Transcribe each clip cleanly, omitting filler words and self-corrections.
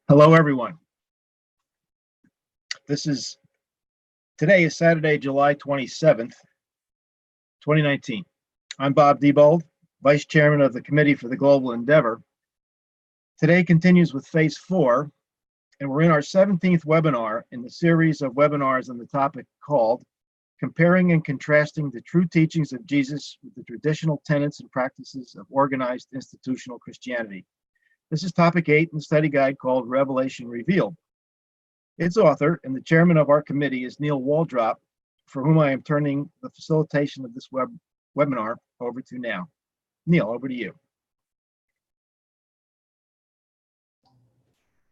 Hello, everyone. Today is Saturday, July 27th, 2019. I'm Bob Diebold, Vice Chairman of the Committee for the Global Endeavor. Today continues with Phase 4, and we're in our 17th webinar in the series of webinars on the topic called Comparing and Contrasting the True Teachings of Jesus with the Traditional Tenets and Practices of Organized Institutional Christianity. This is topic 8 in the study guide called Revelation Revealed. Its author and the chairman of our committee is Neil Waldrop, for whom I am turning the facilitation of this webinar over to now. Neil, over to you.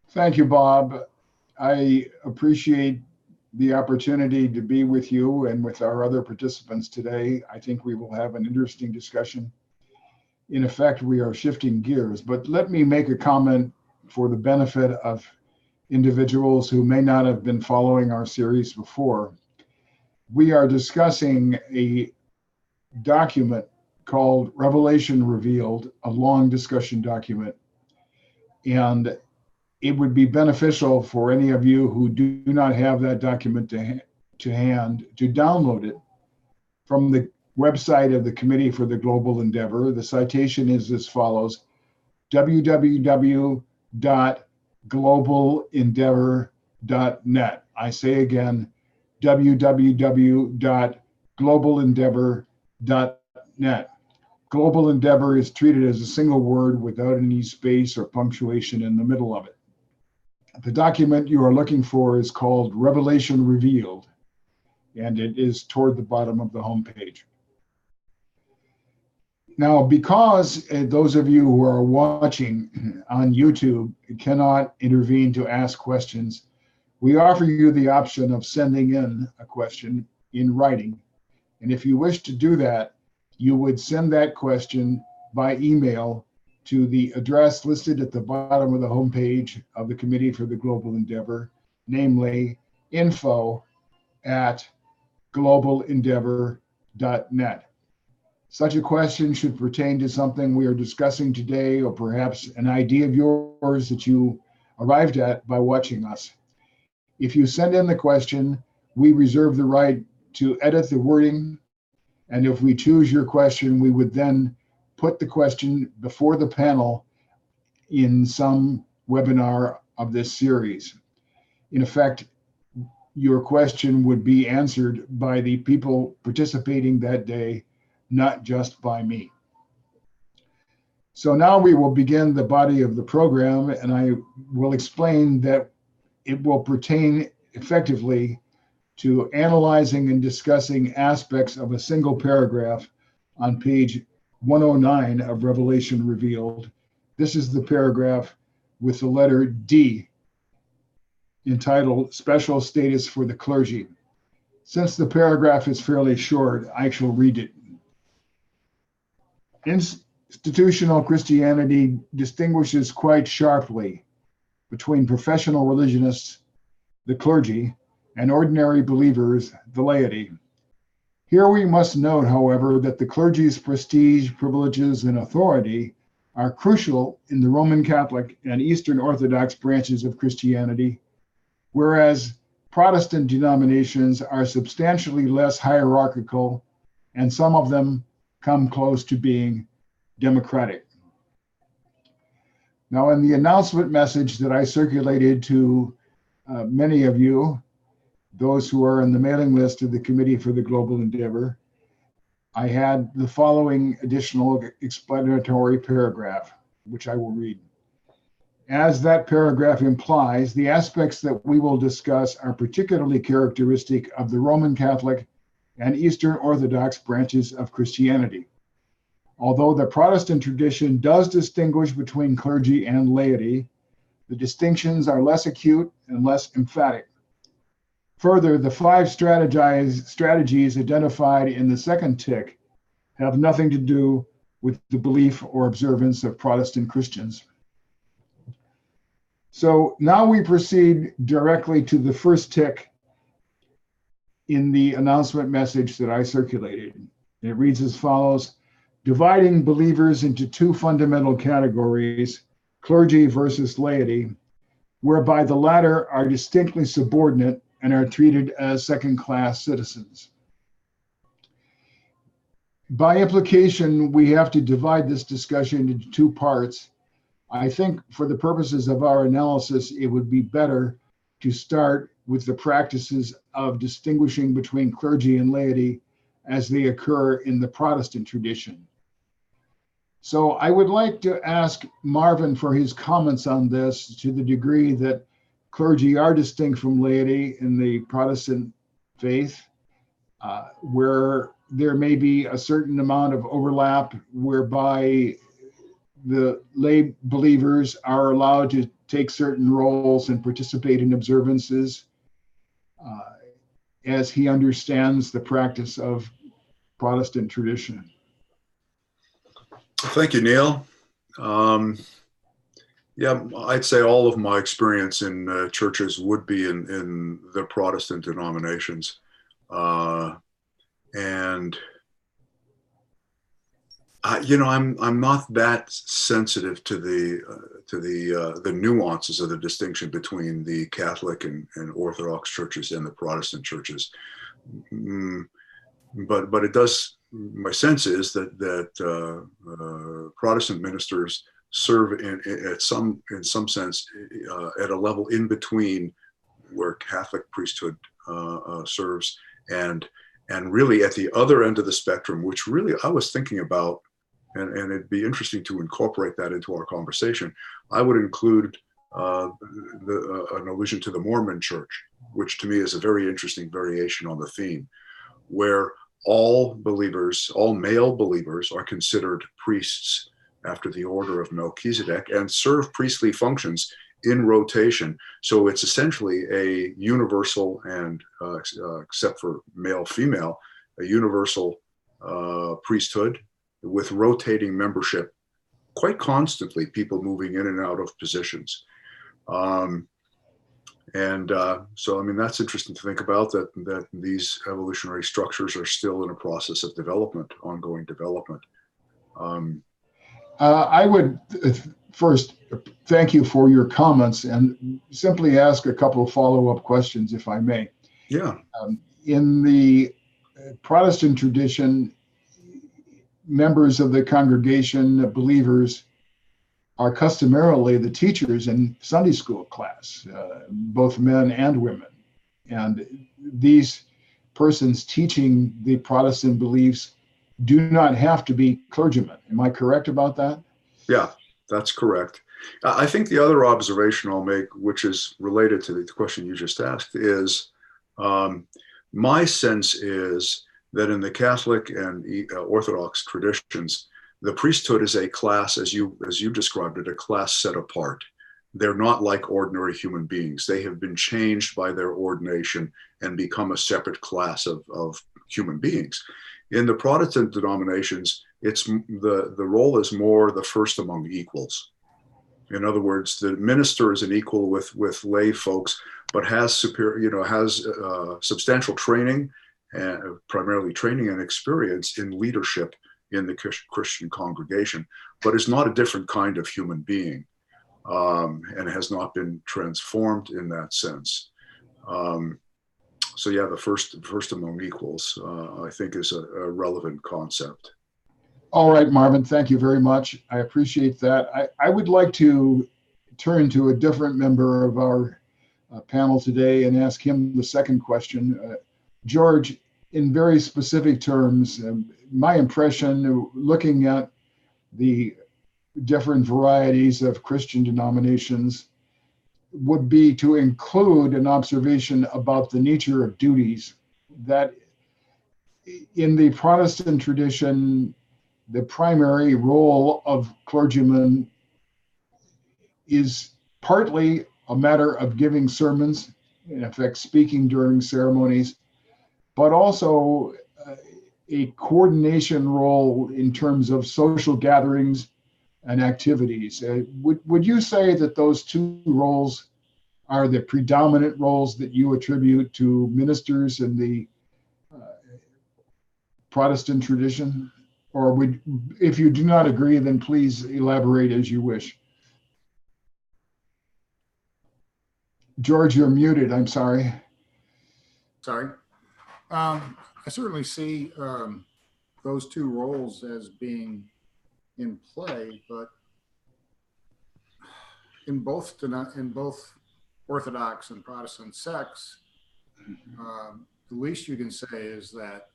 Thank you, Bob. I appreciate the opportunity to be with you and with our other participants today. I think we will have an interesting discussion. In effect, we are shifting gears, but let me make a comment for the benefit of individuals who may not have been following our series before. We are discussing a document called Revelation Revealed, a long discussion document. And it would be beneficial for any of you who do not have that document to hand to download it from the website of the Committee for the Global Endeavor. The citation is as follows: www.globalendeavor.net. I say again, www.globalendeavor.net. Global Endeavor is treated as a single word without any space or punctuation in the middle of it. The document you are looking for is called Revelation Revealed, and it is toward the bottom of the homepage. Now, because those of you who are watching on YouTube cannot intervene to ask questions, we offer you the option of sending in a question in writing. And if you wish to do that, you would send that question by email to the address listed at the bottom of the homepage of the Committee for the Global Endeavor, namely info@globalendeavor.net. Such a question should pertain to something we are discussing today, or perhaps an idea of yours that you arrived at by watching us. If you send in the question, we reserve the right to edit the wording, and if we choose your question, we would then put the question before the panel in some webinar of this series. In effect, your question would be answered by the people participating that day, not just by me. So now we will begin the body of the program, and I will explain that it will pertain effectively to analyzing and discussing aspects of a single paragraph on page 109 of Revelation Revealed. This is the paragraph with the letter D, entitled Special Status for the Clergy. Since the paragraph is fairly short, I shall read it. Institutional Christianity distinguishes quite sharply between professional religionists, the clergy, and ordinary believers, the laity. Here we must note, however, that the clergy's prestige, privileges, and authority are crucial in the Roman Catholic and Eastern Orthodox branches of Christianity, whereas Protestant denominations are substantially less hierarchical, and some of them come close to being democratic. Now, in the announcement message that I circulated to many of you, those who are in the mailing list of the Committee for the Global Endeavor, I had the following additional explanatory paragraph, which I will read. As that paragraph implies, the aspects that we will discuss are particularly characteristic of the Roman Catholic and Eastern Orthodox branches of Christianity. Although the Protestant tradition does distinguish between clergy and laity, the distinctions are less acute and less emphatic. Further, the 5 strategies identified in the second tick have nothing to do with the belief or observance of Protestant Christians. So now we proceed directly to the first tick in the announcement message that I circulated. It reads as follows: dividing believers into 2 fundamental categories, clergy versus laity, whereby the latter are distinctly subordinate and are treated as second-class citizens. By implication, we have to divide this discussion into two parts. I think for the purposes of our analysis, it would be better to start with the practices of distinguishing between clergy and laity as they occur in the Protestant tradition. So I would like to ask Marvin for his comments on this to the degree that clergy are distinct from laity in the Protestant faith, where there may be a certain amount of overlap whereby the lay believers are allowed to take certain roles and participate in observances as he understands the practice of Protestant tradition. Thank you, Neil. Yeah, I'd say all of my experience in churches would be in the Protestant denominations. And I'm not that sensitive to the nuances of the distinction between the Catholic and Orthodox churches and the Protestant churches. But it does. My sense is that Protestant ministers serve in some sense at a level in between where Catholic priesthood serves, and really at the other end of the spectrum, which really I was thinking about, and it'd be interesting to incorporate that into our conversation. I would include an allusion to the Mormon Church, which to me is a very interesting variation on the theme, where all believers, all male believers, are considered priests after the order of Melchizedek and serve priestly functions in rotation. So it's essentially a universal and, except for male, female, a universal priesthood with rotating membership quite constantly, people moving in and out of positions. So, I mean, that's interesting to think about, that these evolutionary structures are still in a process of development, ongoing development. I would first thank you for your comments and simply ask a couple of follow-up questions, if I may. Yeah. In the Protestant tradition, members of the congregation, believers, are customarily the teachers in Sunday school class, both men and women. And these persons teaching the Protestant beliefs do not have to be clergymen. Am I correct about that? Yeah, that's correct. I think the other observation I'll make, which is related to the question you just asked, is my sense is that in the Catholic and Orthodox traditions, the priesthood is a class, as you described it, a class set apart. They're not like ordinary human beings. They have been changed by their ordination and become a separate class of human beings. In the Protestant denominations, it's the role is more the first among equals. In other words, the minister is an equal with lay folks, but has substantial training, and primarily training and experience in leadership in the Christian congregation, but is not a different kind of human being, and has not been transformed in that sense. So yeah, the first among equals, I think, is a relevant concept. All right, Marvin, thank you very much. I appreciate that. I would like to turn to a different member of our panel today and ask him the second question. George, in very specific terms, my impression looking at the different varieties of Christian denominations would be to include an observation about the nature of duties, that in the Protestant tradition, the primary role of clergymen is partly a matter of giving sermons, in effect speaking during ceremonies, but also a coordination role in terms of social gatherings and activities. Would you say that those two roles are the predominant roles that you attribute to ministers in the Protestant tradition? Or if you do not agree, then please elaborate as you wish. George, you're muted. I'm sorry. Sorry. I certainly see those two roles as being in play, but in both Orthodox and Protestant sects, the least you can say is that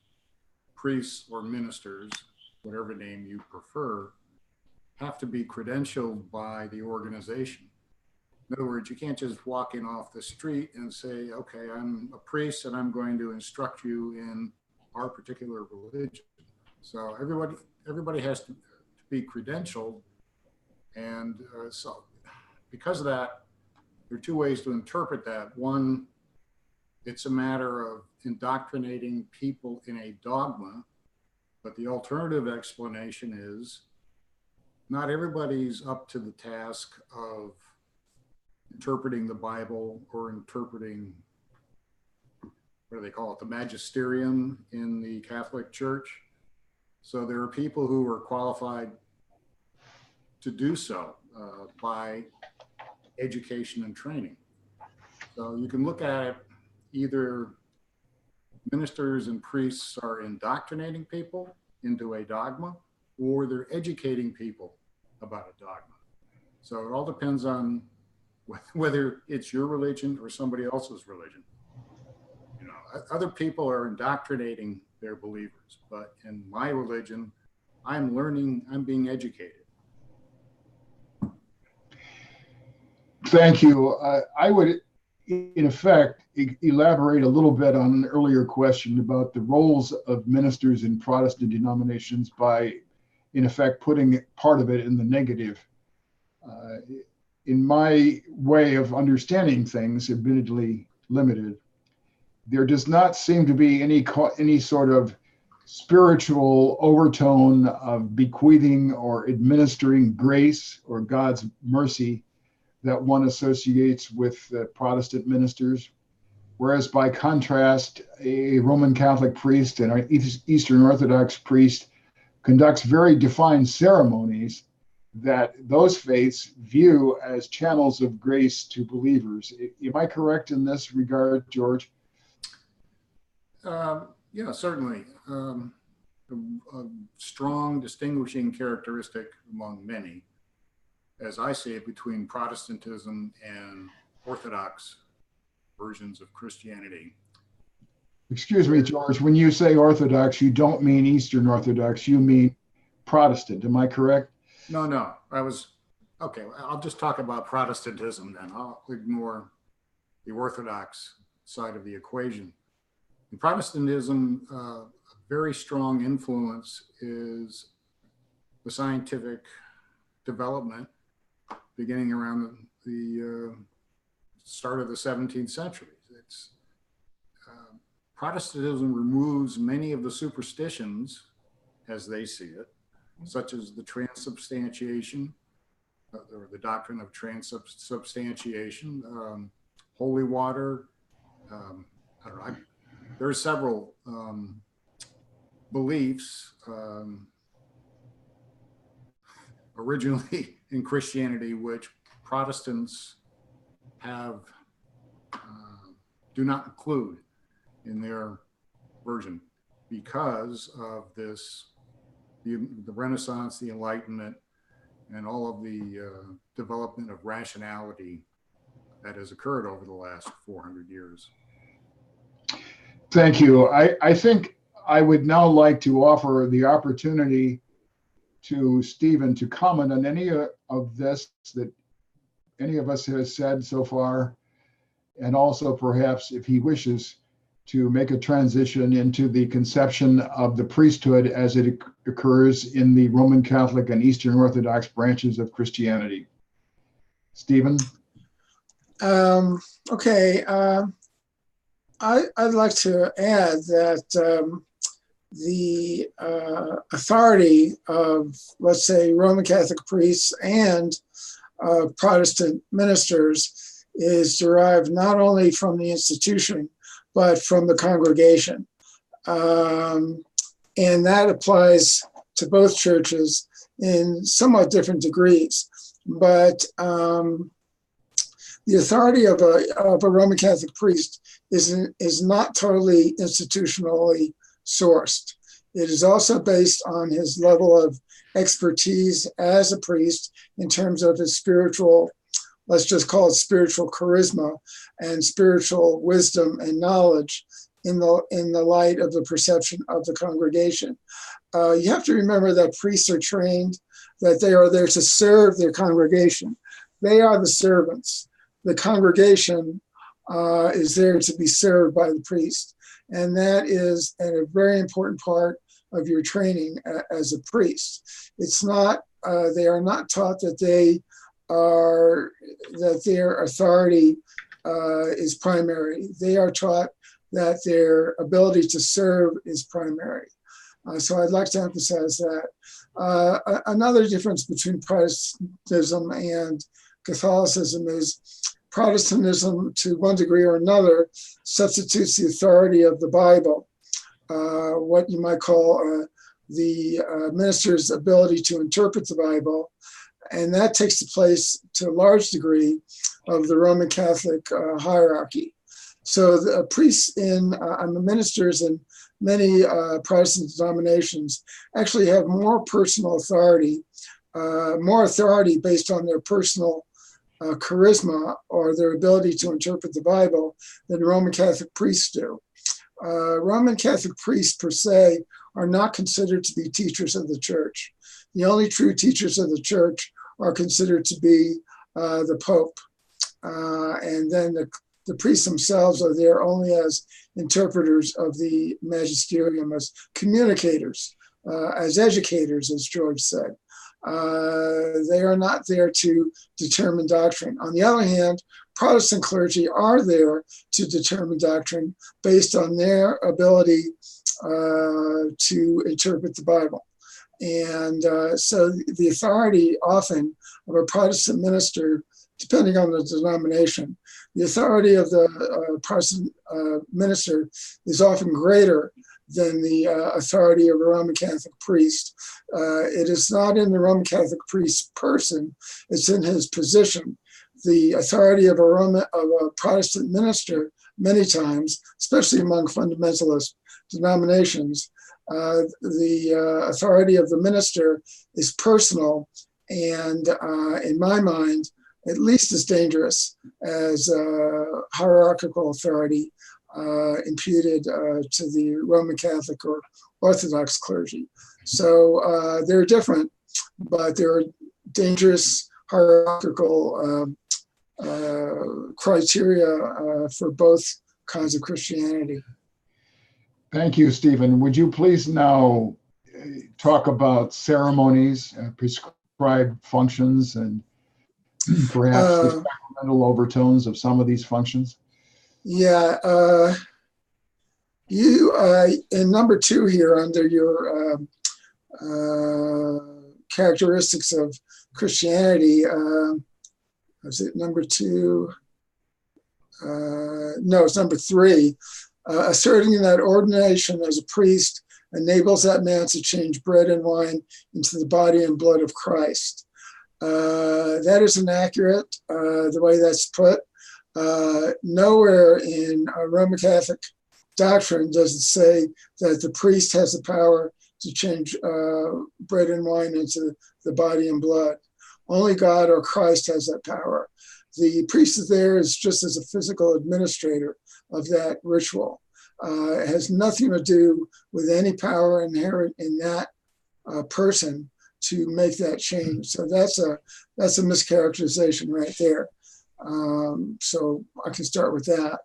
priests or ministers, whatever name you prefer, have to be credentialed by the organization. In other words, you can't just walk in off the street and say, okay, I'm a priest and I'm going to instruct you in our particular religion. So everybody has to be credentialed. And so because of that, there are two ways to interpret that. One, it's a matter of indoctrinating people in a dogma, but the alternative explanation is not everybody's up to the task of interpreting the Bible or interpreting, what do they call it, the magisterium in the Catholic Church. So there are people who are qualified to do so by education and training. So you can look at it, either ministers and priests are indoctrinating people into a dogma, or they're educating people about a dogma. So it all depends on whether it's your religion or somebody else's religion. You know, other people are indoctrinating their believers, but in my religion, I'm learning, I'm being educated. Thank you. I would, in effect, elaborate a little bit on an earlier question about the roles of ministers in Protestant denominations by, in effect, putting part of it in the negative. In my way of understanding things, admittedly limited, there does not seem to be any sort of spiritual overtone of bequeathing or administering grace or God's mercy that one associates with Protestant ministers. Whereas by contrast, a Roman Catholic priest and an Eastern Orthodox priest conducts very defined ceremonies that those faiths view as channels of grace to believers. Am I correct in this regard, George? Yeah, certainly. A strong distinguishing characteristic among many, as I see it, between Protestantism and Orthodox versions of Christianity. Excuse me, George, when you say Orthodox, you don't mean Eastern Orthodox, you mean Protestant. Am I correct? No, okay, I'll just talk about Protestantism then. I'll ignore the Orthodox side of the equation. In Protestantism, a very strong influence is the scientific development beginning around the start of the 17th century. Protestantism removes many of the superstitions, as they see it, such as the transubstantiation, or the doctrine of transubstantiation, holy water. I don't know. There are several beliefs originally in Christianity which Protestants have do not include in their version because of this, the Renaissance, the Enlightenment, and all of the development of rationality that has occurred over the last 400 years. Thank you. I think I would now like to offer the opportunity to Stephen to comment on any of this that any of us has said so far, and also perhaps, if he wishes, to make a transition into the conception of the priesthood as it occurs in the Roman Catholic and Eastern Orthodox branches of Christianity. Stephen? Okay. I'd like to add that the authority of, let's say, Roman Catholic priests and Protestant ministers is derived not only from the institution, but from the congregation. And that applies to both churches in somewhat different degrees. But The authority of a Roman Catholic priest is not totally institutionally sourced. It is also based on his level of expertise as a priest in terms of his spiritual, let's just call it spiritual charisma and spiritual wisdom and knowledge in the light of the perception of the congregation. You have to remember that priests are trained, that they are there to serve their congregation. They are the servants. The congregation is there to be served by the priest. And that is a very important part of your training as a priest. It's not, they are not taught that their authority is primary. They are taught that their ability to serve is primary. So I'd like to emphasize that. Another difference between Protestantism and Catholicism is Protestantism, to one degree or another, substitutes the authority of the Bible, what you might call the minister's ability to interpret the Bible, and that takes the place to a large degree of the Roman Catholic hierarchy. So the priests and the ministers in many Protestant denominations actually have more personal authority, more authority based on their personal charisma or their ability to interpret the Bible than Roman Catholic priests do. Roman Catholic priests per se are not considered to be teachers of the church. The only true teachers of the church are considered to be the Pope. And then the priests themselves are there only as interpreters of the magisterium, as communicators, as educators, as George said. They are not there to determine doctrine. On the other hand, Protestant clergy are there to determine doctrine based on their ability to interpret the Bible. And so the authority often of a Protestant minister, depending on the denomination, the authority of the Protestant minister is often greater than the authority of a Roman Catholic priest. It is not in the Roman Catholic priest's person, it's in his position. The authority of a Protestant minister, many times, especially among fundamentalist denominations, the authority of the minister is personal and, in my mind, at least as dangerous as hierarchical authority imputed to the Roman Catholic or Orthodox clergy. So they're different, but they're dangerous hierarchical criteria for both kinds of Christianity. Thank you, Stephen. Would you please now talk about ceremonies, prescribed functions, and perhaps the sacramental overtones of some of these functions? Yeah, you in number 2 here under your characteristics of Christianity, is it number 2? No, it's number 3. Asserting that ordination as a priest enables that man to change bread and wine into the body and blood of Christ. That is inaccurate, the way that's put. Nowhere in Roman Catholic doctrine does it say that the priest has the power to change bread and wine into the body and blood. Only God or Christ has that power. The priest is there as just as a physical administrator of that ritual. It has nothing to do with any power inherent in that person to make that change. So that's a mischaracterization right there. So I can start with that.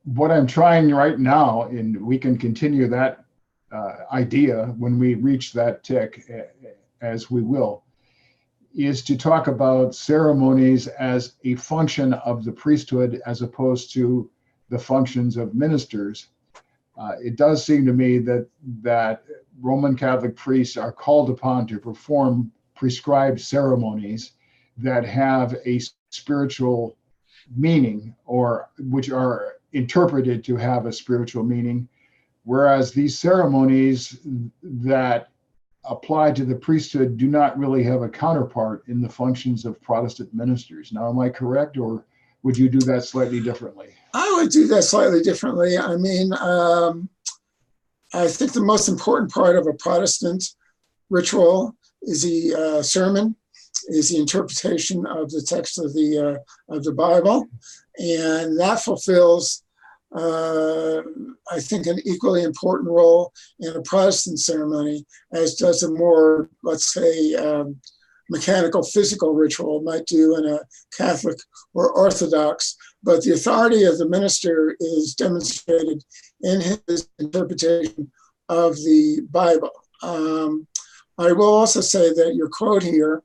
What I'm trying right now, and we can continue that idea when we reach that tick, as we will, is to talk about ceremonies as a function of the priesthood as opposed to the functions of ministers. It does seem to me that Roman Catholic priests are called upon to perform prescribed ceremonies that have a spiritual meaning, or which are interpreted to have a spiritual meaning, whereas these ceremonies that apply to the priesthood do not really have a counterpart in the functions of Protestant ministers. Now, am I correct, or would you do that slightly differently? I would do that slightly differently. I mean, I think the most important part of a Protestant ritual is the sermon, is the interpretation of the text of the Bible, and that fulfills, I think, an equally important role in a Protestant ceremony as does a more, let's say, mechanical, physical ritual might do in a Catholic or Orthodox. But the authority of the minister is demonstrated in his interpretation of the Bible. I will also say that your quote here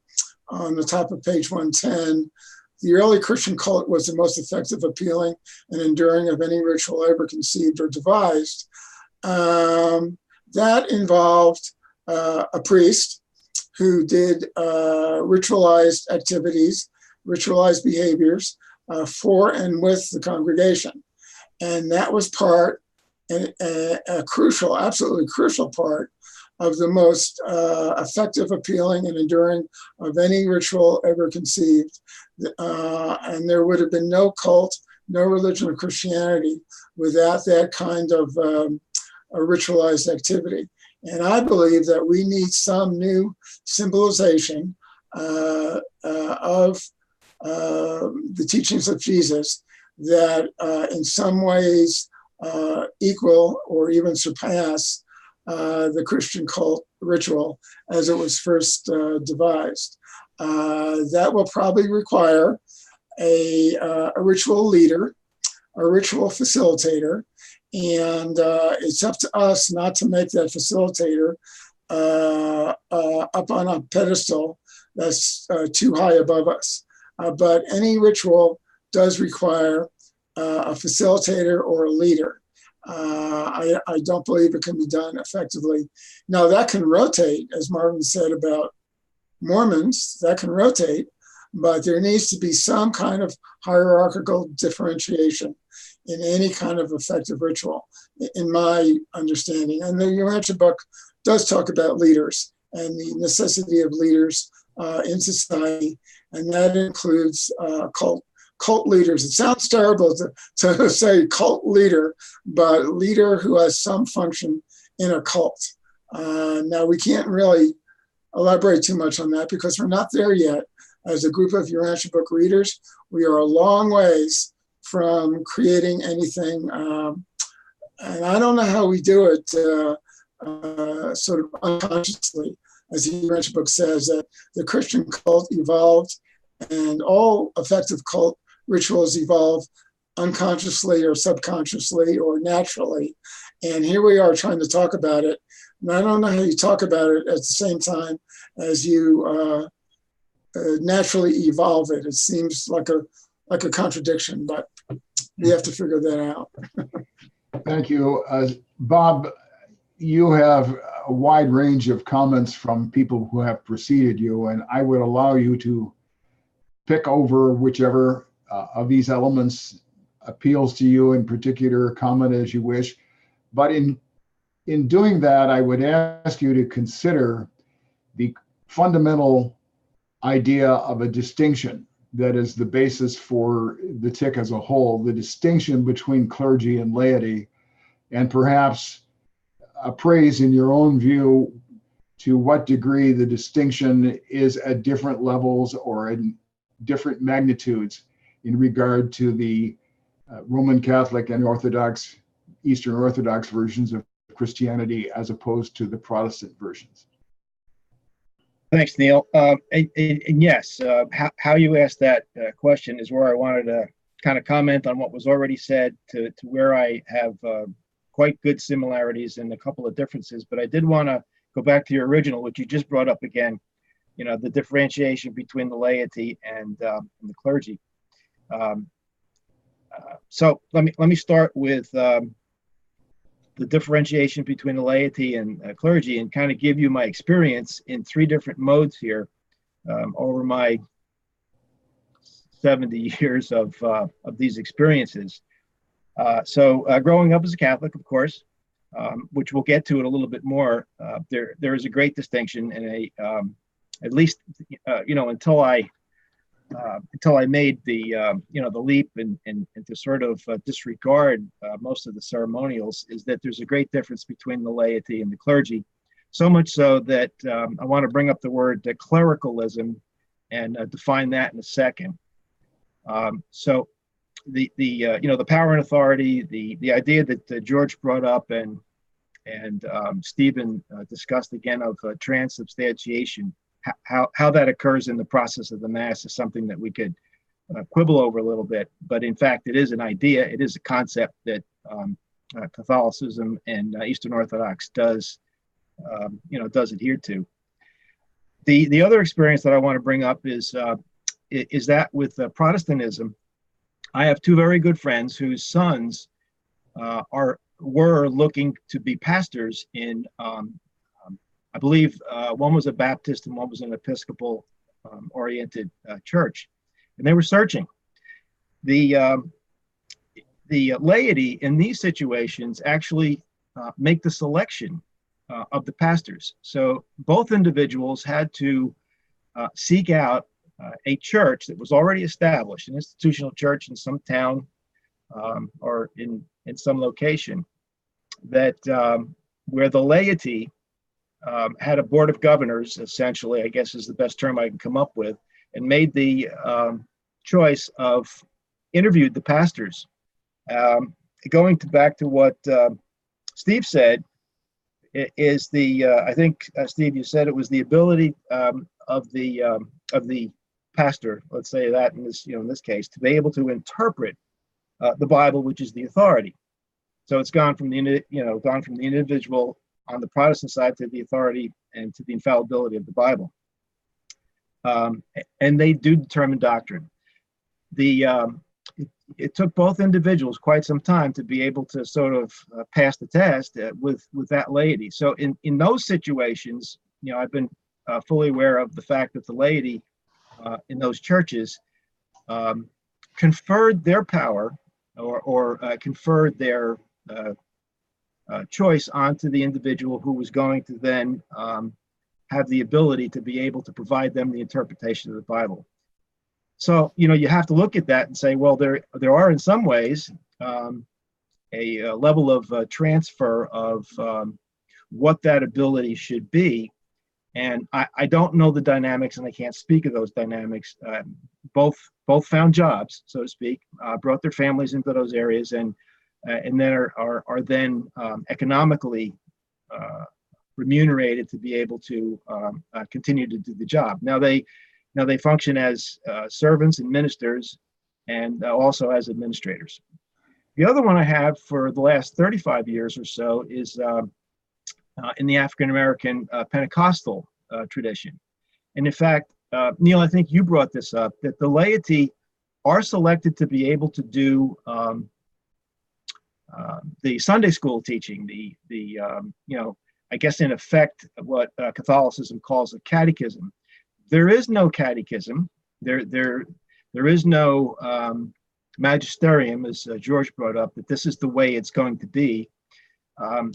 on the top of page 110, the early Christian cult was the most effective, appealing, and enduring of any ritual ever conceived or devised. That involved a priest who did ritualized activities, ritualized behaviors for and with the congregation. And that was part, a crucial, absolutely crucial part of the most effective, appealing, and enduring of any ritual ever conceived. And there would have been no cult, no religion of Christianity without that kind of a ritualized activity. And I believe that we need some new symbolization of the teachings of Jesus that in some ways equal or even surpass the Christian cult ritual as it was first devised. That will probably require a ritual leader, a ritual facilitator, and it's up to us not to make that facilitator up on a pedestal that's too high above us. But any ritual does require a facilitator or a leader. I don't believe it can be done effectively. Now, that can rotate, as Marvin said about Mormons, that can rotate, but there needs to be some kind of hierarchical differentiation in any kind of effective ritual, in my understanding. And the Urantia book does talk about leaders and the necessity of leaders in society, and that includes cult leaders. It sounds terrible to say cult leader, but leader who has some function in a cult. Now, we can't really elaborate too much on that because we're not there yet. As a group of Urantia book readers, we are a long ways from creating anything. And I don't know how we do it sort of unconsciously. As the Urantia book says, that the Christian cult evolved, and all effective cult rituals evolve unconsciously or subconsciously or naturally. And here we are trying to talk about it. And I don't know how you talk about it at the same time as you naturally evolve it. It seems like a contradiction, but we have to figure that out. Thank you. Bob, you have a wide range of comments from people who have preceded you, and I would allow you to pick over whichever of these elements appeals to you in particular, comment as you wish. But in doing that, I would ask you to consider the fundamental idea of a distinction that is the basis for the TIC as a whole, the distinction between clergy and laity, and perhaps appraise in your own view to what degree the distinction is at different levels or in different magnitudes in regard to the Roman Catholic and Orthodox, Eastern Orthodox versions of Christianity as opposed to the Protestant versions. Thanks, Neil. And yes, how you asked that question is where I wanted to kind of comment on what was already said to where I have quite good similarities and a couple of differences. But I did want to go back to your original, which you just brought up again, you know, the differentiation between the laity and the clergy. So let me start with the differentiation between the laity and clergy and kind of give you my experience in three different modes here over my 70 years of these experiences. So growing up as a Catholic, of course, which we'll get to it a little bit more. There is a great distinction, and at least until I made the the leap and to sort of disregard most of the ceremonials, is that there's a great difference between the laity and the clergy. So much so that I want to bring up the word clericalism and define that in a second. So the power and authority, the idea that George brought up and Stephen discussed again of transubstantiation, how that occurs in the process of the Mass is something that we could quibble over a little bit, but in fact it is an idea, it is a concept that Catholicism and Eastern Orthodox does adhere to. The other experience that I want to bring up is that with Protestantism, I have two very good friends whose sons were looking to be pastors in, I believe one was a Baptist and one was an Episcopal oriented church, and they were searching. The laity in these situations actually make the selection of the pastors. So both individuals had to seek out a church that was already established, an institutional church in some town or in some location that where the laity had a board of governors, essentially, I guess is the best term I can come up with, and made the choice of interviewed the pastors. Going back to what Steve said, is I think Steve, you said it was the ability of the pastor, let's say that in this case, to be able to interpret the Bible, which is the authority. So it's gone from the individual on the Protestant side to the authority and to the infallibility of the Bible. And they do determine doctrine. It took both individuals quite some time to be able to sort of pass the test with that laity. So in those situations, I've been fully aware of the fact that the laity in those churches conferred their power or conferred their choice onto the individual who was going to then have the ability to be able to provide them the interpretation of the Bible. So, you have to look at that and say, well, there are in some ways a level of transfer of what that ability should be. And I don't know the dynamics, and I can't speak of those dynamics. Both found jobs, so to speak, brought their families into those areas, and then are then economically remunerated to be able to continue to do the job. Now they function as servants and ministers, and also as administrators. The other one I have for the last 35 years or so is in the African American Pentecostal tradition. And in fact, Neil, I think you brought this up, that the laity are selected to be able to do the Sunday school teaching, I guess in effect what Catholicism calls a catechism. There is no catechism. There is no magisterium, as George brought up, that this is the way it's going to be.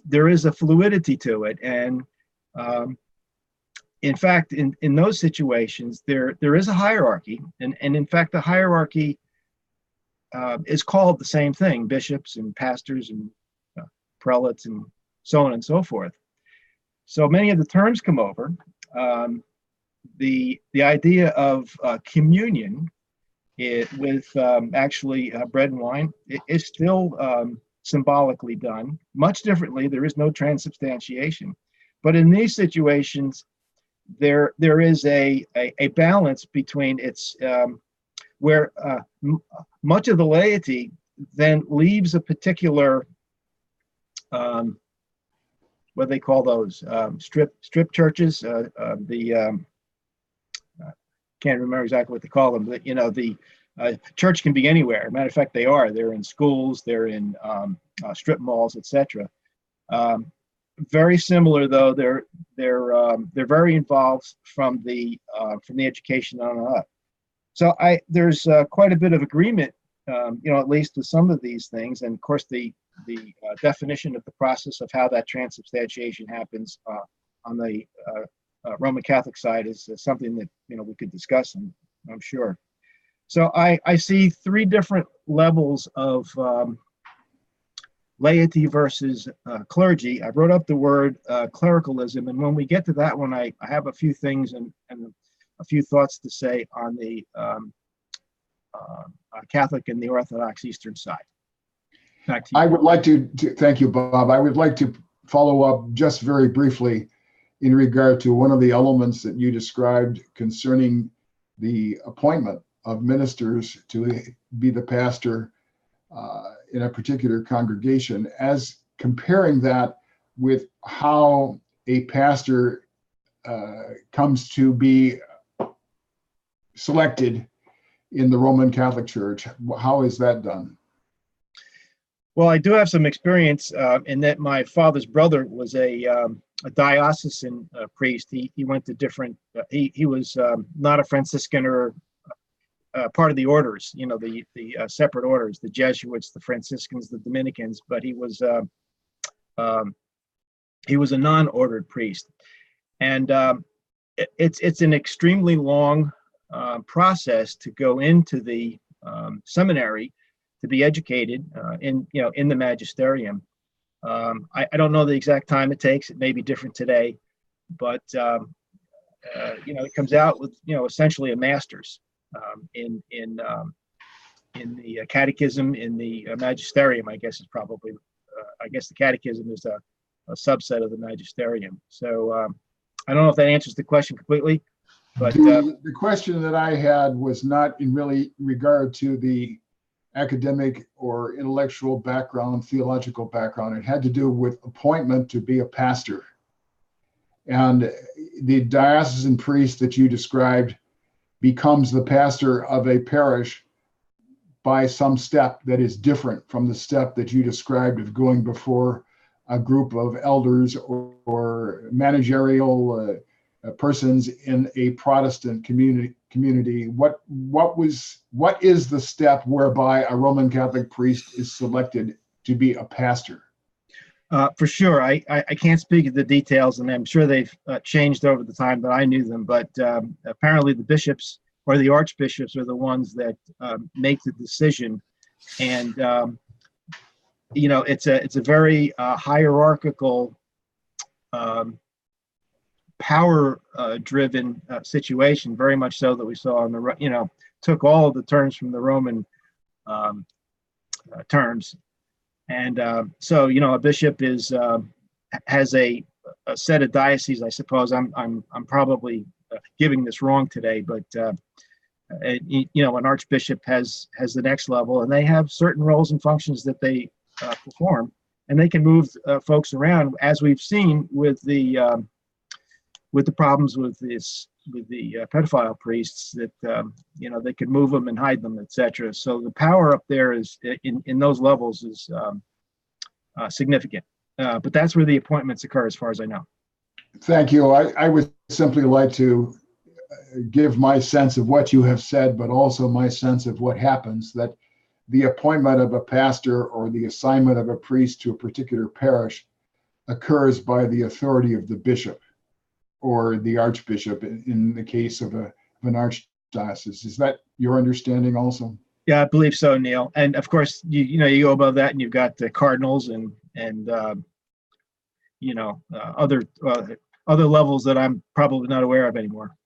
There is a fluidity to it, and in fact, in those situations, there is a hierarchy, and in fact, the hierarchy is called the same thing: bishops and pastors and prelates and so on and so forth. So many of the terms come over. The idea of communion with actually bread and wine is still symbolically done, much differently. There is no transubstantiation, but in these situations, there is a balance between its where much of the laity then leaves a particular what they call those strip churches. Can't remember exactly what they call them, but the church can be anywhere. Matter of fact, they are. They're in schools, they're in strip malls, etc. Very similar, though. They're very involved from the education on up. So there's quite a bit of agreement, at least with some of these things, and of course the definition of the process of how that transubstantiation happens on the Roman Catholic side is something that we could discuss, and I'm sure. So I see three different levels of laity versus clergy. I wrote up the word clericalism, and when we get to that one, I have a few things and a few thoughts to say on the Catholic and the Orthodox Eastern side. Back to you. I would like to thank you, Bob. I would like to follow up just very briefly in regard to one of the elements that you described concerning the appointment of ministers to be the pastor in a particular congregation, as comparing that with how a pastor comes to be selected in the Roman Catholic Church. How is that done? Well, I do have some experience in that my father's brother was a diocesan priest. He went to different, he was not a Franciscan or part of the orders, the separate orders, the Jesuits, the Franciscans, the Dominicans, but he was a non-ordered priest. And it's an extremely long process to go into the seminary to be educated in the magisterium. I don't know the exact time it takes. It may be different today, but it comes out with essentially a master's in the catechism, in the magisterium. I guess is probably I guess the catechism is a subset of the magisterium. So I don't know if that answers the question completely, but the question that I had was not in really regard to the academic or intellectual background, theological background. It had to do with appointment to be a pastor. And the diocesan priest that you described becomes the pastor of a parish by some step that is different from the step that you described of going before a group of elders or managerial persons in a Protestant community. What is the step whereby a Roman Catholic priest is selected to be a pastor? For sure, I can't speak of the details, and I'm sure they've changed over the time that I knew them. But apparently, the bishops or the archbishops are the ones that make the decision, and it's a very hierarchical, power-driven situation. Very much so that we saw in the took all of the terms from the Roman terms. And so, a bishop has a set of dioceses. I suppose I'm probably giving this wrong today, but an archbishop has the next level, and they have certain roles and functions that they perform, and they can move folks around, as we've seen with the problems with the pedophile priests, that they could move them and hide them, etc. So the power up there is in those levels is significant, but that's where the appointments occur, as far as I know. Thank you. I would simply like to give my sense of what you have said, but also my sense of what happens, that the appointment of a pastor or the assignment of a priest to a particular parish occurs by the authority of the bishop or the archbishop in the case of an archdiocese. Is that your understanding also? Yeah, I believe so, Neil. And of course, you go above that, and you've got the cardinals and other levels that I'm probably not aware of anymore.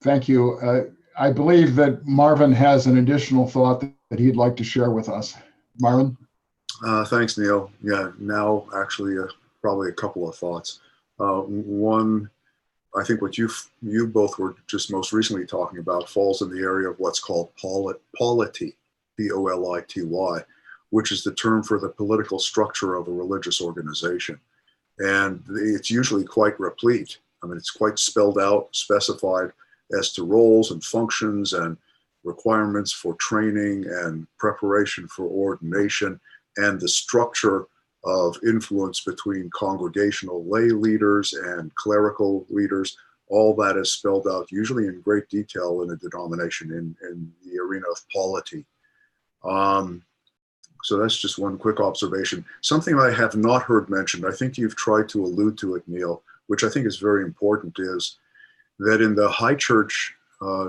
Thank you. I believe that Marvin has an additional thought that he'd like to share with us. Marvin? Thanks, Neil. Yeah, now actually probably a couple of thoughts. One, I think what you both were just most recently talking about falls in the area of what's called polity, P-O-L-I-T-Y, which is the term for the political structure of a religious organization. And it's usually quite replete. I mean, it's quite spelled out, specified as to roles and functions and requirements for training and preparation for ordination, and the structure of influence between congregational lay leaders and clerical leaders. All that is spelled out, usually in great detail, in a denomination in the arena of polity. So that's just one quick observation. Something I have not heard mentioned, I think you've tried to allude to it, Neil, which I think is very important, is that in the high church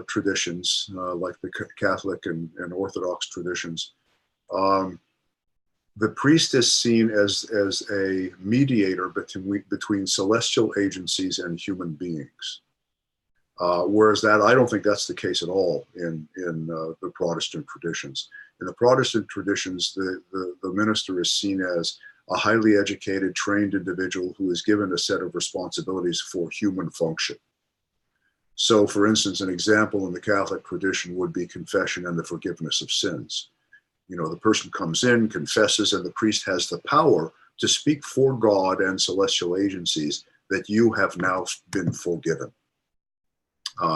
traditions, like the Catholic and Orthodox traditions, the priest is seen as a mediator between celestial agencies and human beings. Whereas I don't think that's the case at all in the Protestant traditions. In the Protestant traditions, the minister is seen as a highly educated, trained individual who is given a set of responsibilities for human function. So, for instance, an example in the Catholic tradition would be confession and the forgiveness of sins. You know, the person comes in, confesses, and the priest has the power to speak for God and celestial agencies that you have now been forgiven.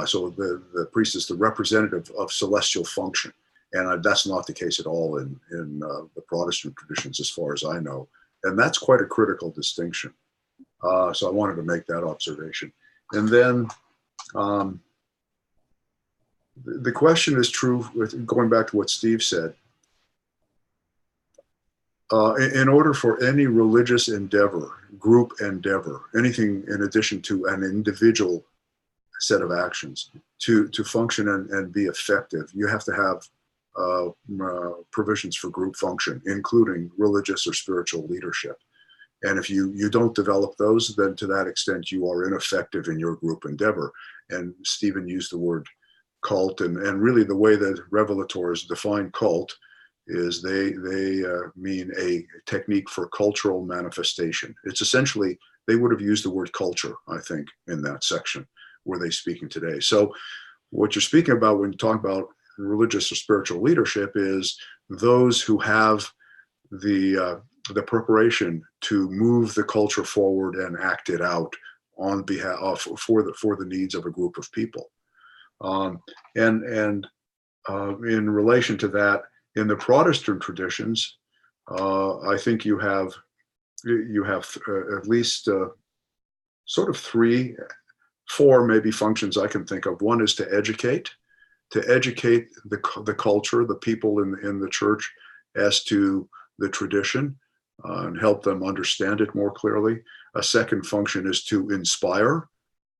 So the priest is the representative of celestial function. And that's not the case at all in the Protestant traditions, as far as I know. And that's quite a critical distinction. So I wanted to make that observation. And then the question is true, going back to what Steve said. In order for any religious endeavor, group endeavor, anything in addition to an individual set of actions, to function and be effective, you have to have provisions for group function, including religious or spiritual leadership. And if you don't develop those, then to that extent you are ineffective in your group endeavor. And Stephen used the word cult, and really the way that revelators define cult is they mean a technique for cultural manifestation. It's essentially, they would have used the word culture, I think, in that section where they speaking today. So what you're speaking about when you talk about religious or spiritual leadership is those who have the preparation to move the culture forward and act it out on behalf of, for the needs of a group of people. And in relation to that, in the Protestant traditions, I think you have at least sort of 3, 4 maybe functions I can think of. One is to educate the culture, the people in the church as to the tradition, and help them understand it more clearly. A second function is to inspire,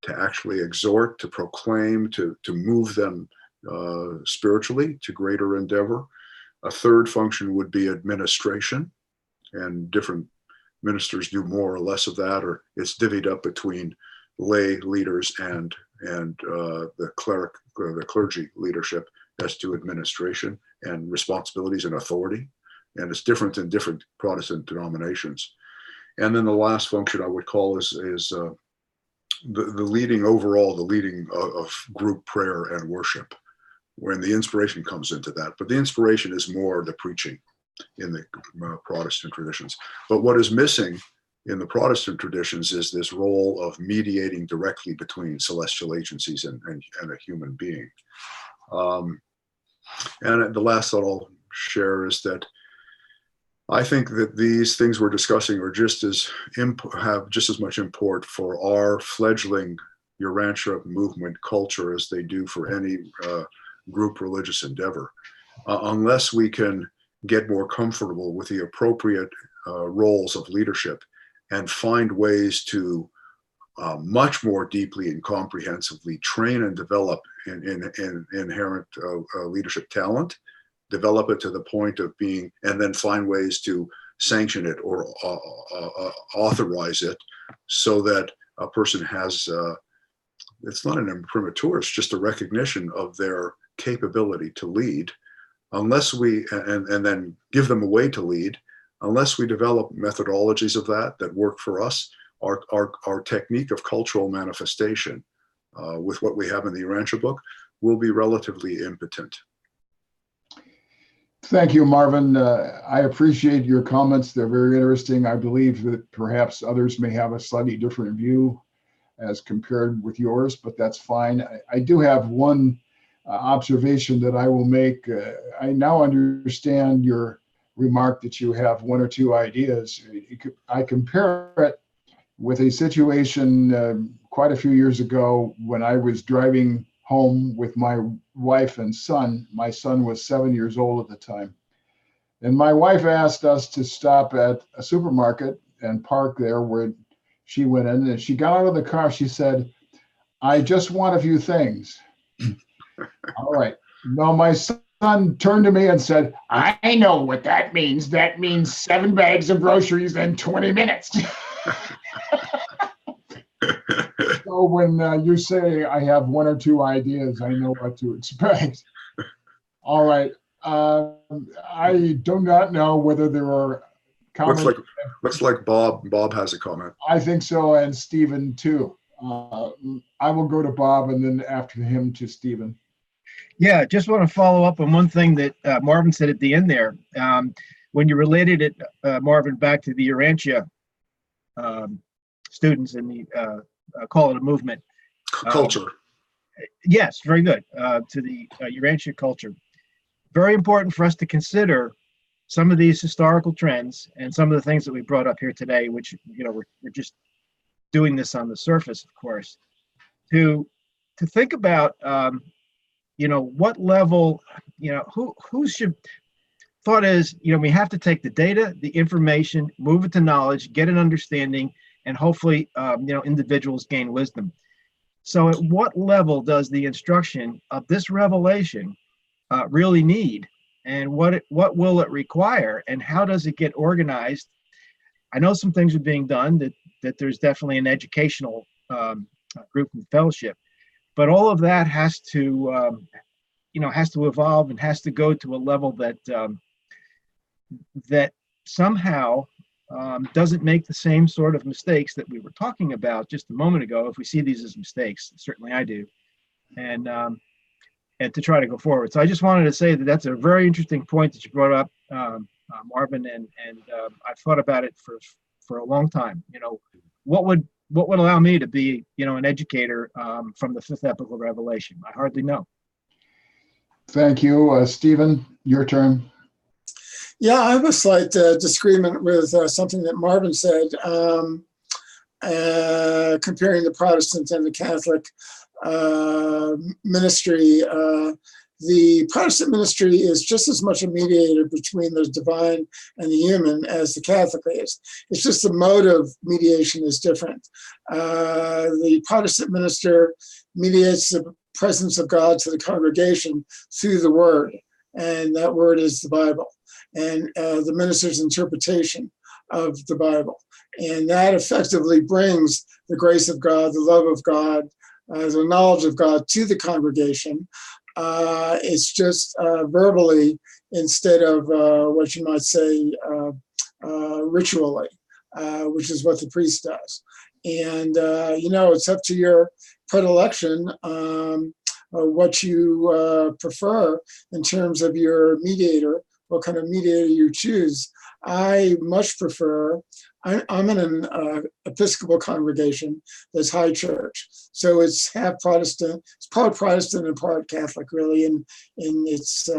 to actually exhort, to proclaim, to move them spiritually to greater endeavor. A third function would be administration, and different ministers do more or less of that, or it's divvied up between lay leaders and the clergy leadership as to administration and responsibilities and authority. And it's different in different Protestant denominations. And then the last function I would call is the leading overall, the leading of group prayer and worship, when the inspiration comes into that. But the inspiration is more the preaching in the Protestant traditions. But what is missing in the Protestant traditions is this role of mediating directly between celestial agencies and a human being. And the last thought I'll share is that I think that these things we're discussing are have just as much import for our fledgling Urantia movement culture as they do for any group religious endeavor. Unless we can get more comfortable with the appropriate roles of leadership and find ways to much more deeply and comprehensively train and develop in inherent leadership talent, develop it to the point of being, and then find ways to sanction it or authorize it so that a person has, it's not an imprimatur, it's just a recognition of their capability to lead. Unless we, and then give them a way to lead, unless we develop methodologies of that work for us, our technique of cultural manifestation with what we have in the Urantia book will be relatively impotent. Thank you, Marvin. I appreciate your comments. They're very interesting. I believe that perhaps others may have a slightly different view as compared with yours, but that's fine. I do have one observation that I will make. I now understand your remark that you have 1 or 2 ideas. I compare it with a situation quite a few years ago when I was driving home with my wife and son. My son was 7 years old at the time. And my wife asked us to stop at a supermarket and park there where she went in. And she got out of the car. She said, "I just want a few things." All right. No, my son turned to me and said, "I know what that means. That means 7 bags of groceries in 20 minutes. So when you say I have 1 or 2 ideas, I know what to expect. All right. I do not know whether there are comments. Looks like Bob has a comment. I think so, and Stephen too. I will go to Bob and then after him to Stephen. Yeah, just want to follow up on one thing that Marvin said at the end there. When you related it, Marvin, back to the Urantia students and the call it a movement. Culture. Yes, very good. To the Urantia culture. Very important for us to consider some of these historical trends and some of the things that we brought up here today, which, you know, we're just doing this on the surface, of course, to think about, you know, what level, you know, who should, thought is, you know, we have to take the data, the information, move it to knowledge, get an understanding, and hopefully, you know, individuals gain wisdom. So at what level does the instruction of this revelation really need, and what will it require, and how does it get organized? I know some things are being done, that there's definitely an educational group and fellowship, but all of that has to you know, has to evolve and has to go to a level that that somehow doesn't make the same sort of mistakes that we were talking about just a moment ago. If we see these as mistakes, certainly I do, and to try to go forward. So I just wanted to say that that's a very interesting point that you brought up, Marvin, and I've thought about it for a long time. You know, what would allow me to be, you know, an educator from the 5th epoch of Revelation? I hardly know. Thank you. Stephen, your turn. Yeah, I have a slight disagreement with something that Marvin said, comparing the Protestant and the Catholic ministry. The Protestant ministry is just as much a mediator between the divine and the human as the Catholic is. It's just the mode of mediation is different. The Protestant minister mediates the presence of God to the congregation through the word, and that word is the Bible, and the minister's interpretation of the Bible. And that effectively brings the grace of God, the love of God, the knowledge of God to the congregation. It's just verbally instead of what you might say ritually, which is what the priest does. And, you know, it's up to your predilection, what you prefer in terms of your mediator, what kind of mediator you choose. I much prefer, I'm in an Episcopal congregation that's high church. So it's half Protestant, it's part Protestant and part Catholic, really, in its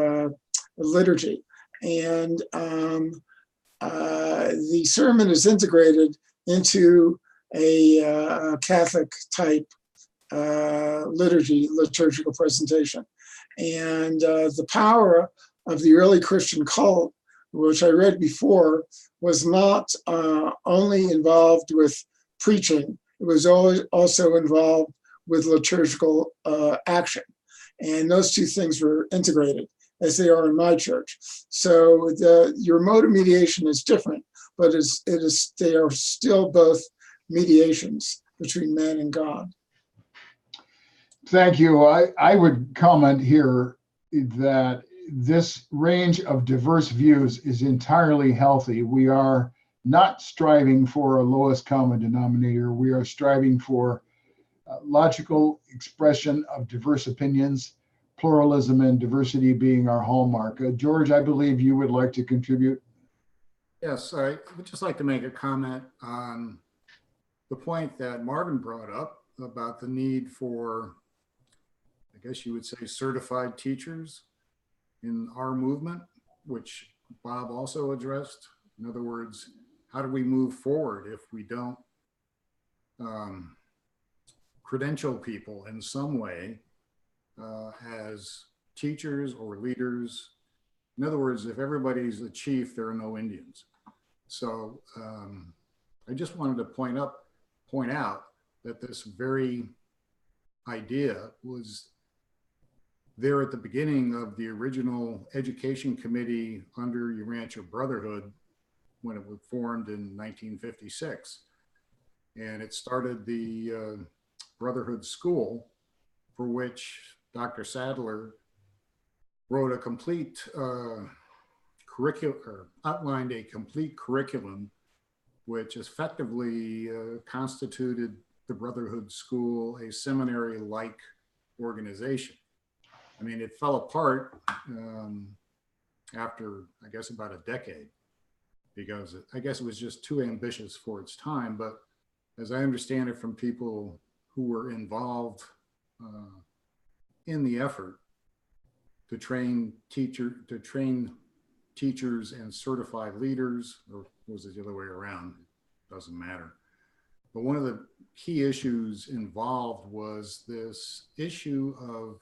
liturgy. And the sermon is integrated into a Catholic type liturgical presentation. And the power of the early Christian cult, which I read before, was not only involved with preaching, it was also involved with liturgical action. And those two things were integrated, as they are in my church. So your mode of mediation is different, but they are still both mediations between man and God. Thank you. I would comment here that this range of diverse views is entirely healthy. We are not striving for a lowest common denominator. We are striving for logical expression of diverse opinions, pluralism and diversity being our hallmark. George, I believe you would like to contribute. Yes, I would just like to make a comment on the point that Marvin brought up about the need for, I guess you would say, certified teachers in our movement, which Bob also addressed. In other words, how do we move forward if we don't credential people in some way as teachers or leaders In other words, if everybody's a chief, there are no Indians. So I just wanted to point out that this very idea was there at the beginning of the original education committee under Urantia Brotherhood when it was formed in 1956. And it started the Brotherhood School, for which Dr. Sadler wrote a complete curriculum, or outlined a complete curriculum, which effectively constituted the Brotherhood School a seminary-like organization. I mean, it fell apart after, I guess, about a decade, because I guess it was just too ambitious for its time. But as I understand it from people who were involved in the effort to train teachers and certified leaders, or was it the other way around? Doesn't matter. But one of the key issues involved was this issue of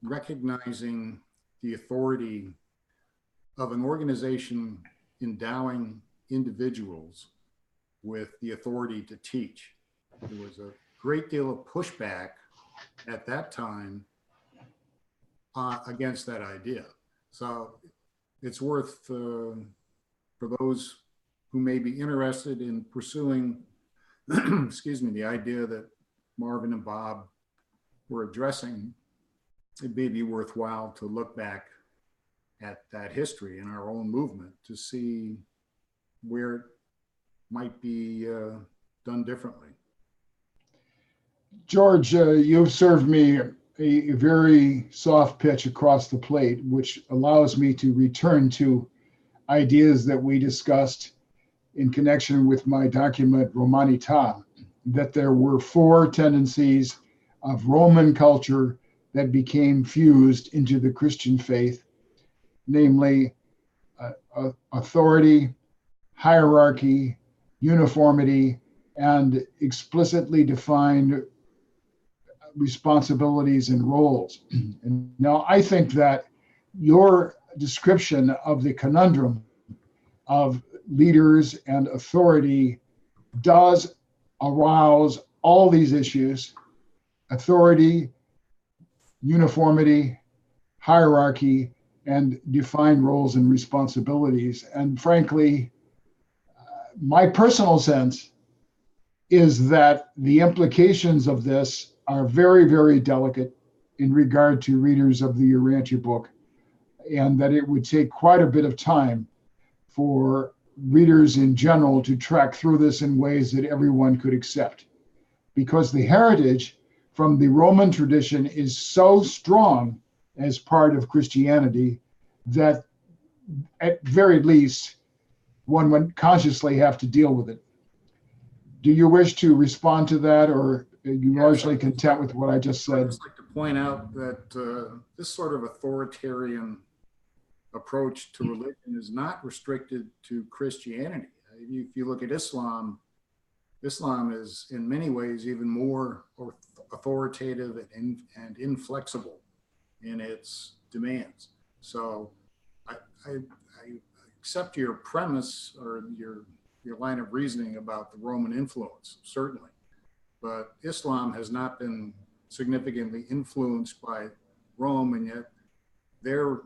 recognizing the authority of an organization endowing individuals with the authority to teach. There was a great deal of pushback at that time against that idea. So it's worth, for those who may be interested in pursuing, excuse me, the idea that Marvin and Bob were addressing, it may be worthwhile to look back at that history in our own movement to see where it might be done differently. George, you've served me a very soft pitch across the plate, which allows me to return to ideas that we discussed in connection with my document Romanità, that there were 4 tendencies of Roman culture that became fused into the Christian faith, namely authority, hierarchy, uniformity, and explicitly defined responsibilities and roles. And now I think that your description of the conundrum of leaders and authority does arouse all these issues: authority, uniformity, hierarchy, and defined roles and responsibilities. And frankly, my personal sense is that the implications of this are very, very delicate in regard to readers of the Urantia book, and that it would take quite a bit of time for readers in general to track through this in ways that everyone could accept. Because the heritage from the Roman tradition is so strong as part of Christianity that at very least one would consciously have to deal with it. Do you wish to respond to that, or are you largely content with what I just said? I'd just like to point out that this sort of authoritarian approach to religion is not restricted to Christianity. If you look at Islam, Islam is in many ways even more authoritative and inflexible in its demands. So I accept your premise or your line of reasoning about the Roman influence, certainly. But Islam has not been significantly influenced by Rome, and yet their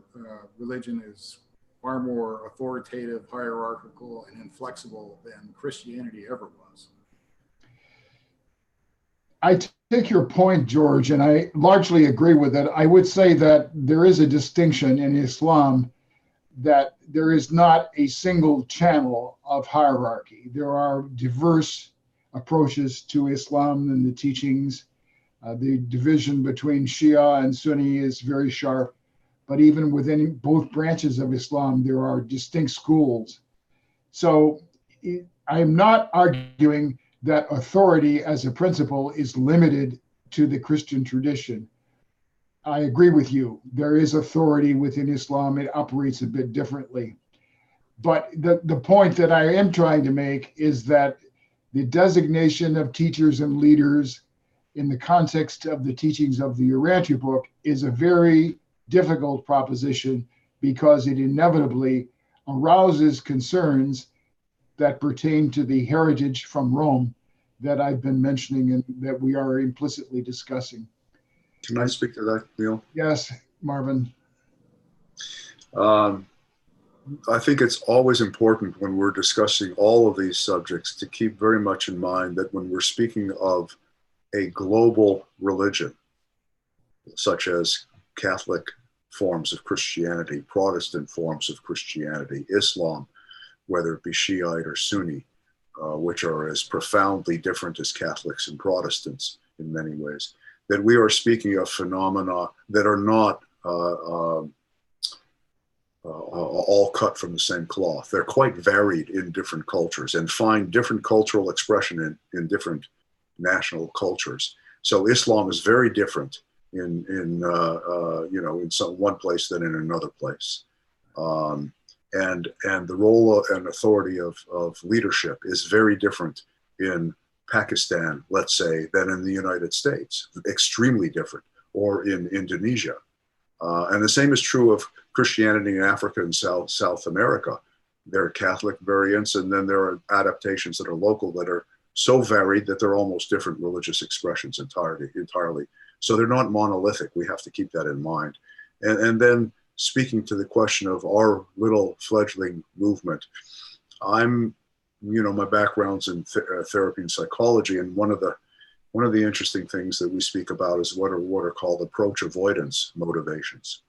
religion is far more authoritative, hierarchical, and inflexible than Christianity ever was. I take your point, George, and I largely agree with it. I would say that there is a distinction in Islam, that there is not a single channel of hierarchy. There are diverse approaches to Islam and the teachings. The division between Shia and Sunni is very sharp, but even within both branches of Islam, there are distinct schools. So I'm not arguing that authority as a principle is limited to the Christian tradition. I agree with you. There is authority within Islam. It operates a bit differently. But the point that I am trying to make is that the designation of teachers and leaders in the context of the teachings of the Urantia book is a very difficult proposition because it inevitably arouses concerns that pertain to the heritage from Rome that I've been mentioning and that we are implicitly discussing. Can I speak to that, Neil? Yes, Marvin. I think it's always important when we're discussing all of these subjects to keep very much in mind that when we're speaking of a global religion, such as Catholic forms of Christianity, Protestant forms of Christianity, Islam, whether it be Shiite or Sunni, which are as profoundly different as Catholics and Protestants in many ways, that we are speaking of phenomena that are not all cut from the same cloth. They're quite varied in different cultures and find different cultural expression in different national cultures. So Islam is very different in one place than in another place. And the role and authority of leadership is very different in Pakistan, let's say, than in the United States, extremely different, or in Indonesia. And the same is true of Christianity in Africa and South America. There are Catholic variants, and then there are adaptations that are local that are so varied that they're almost different religious expressions entirely. So they're not monolithic. We have to keep that in mind. And then speaking to the question of our little fledgling movement, my background's in therapy and psychology, and one of the interesting things that we speak about is what are called approach avoidance motivations,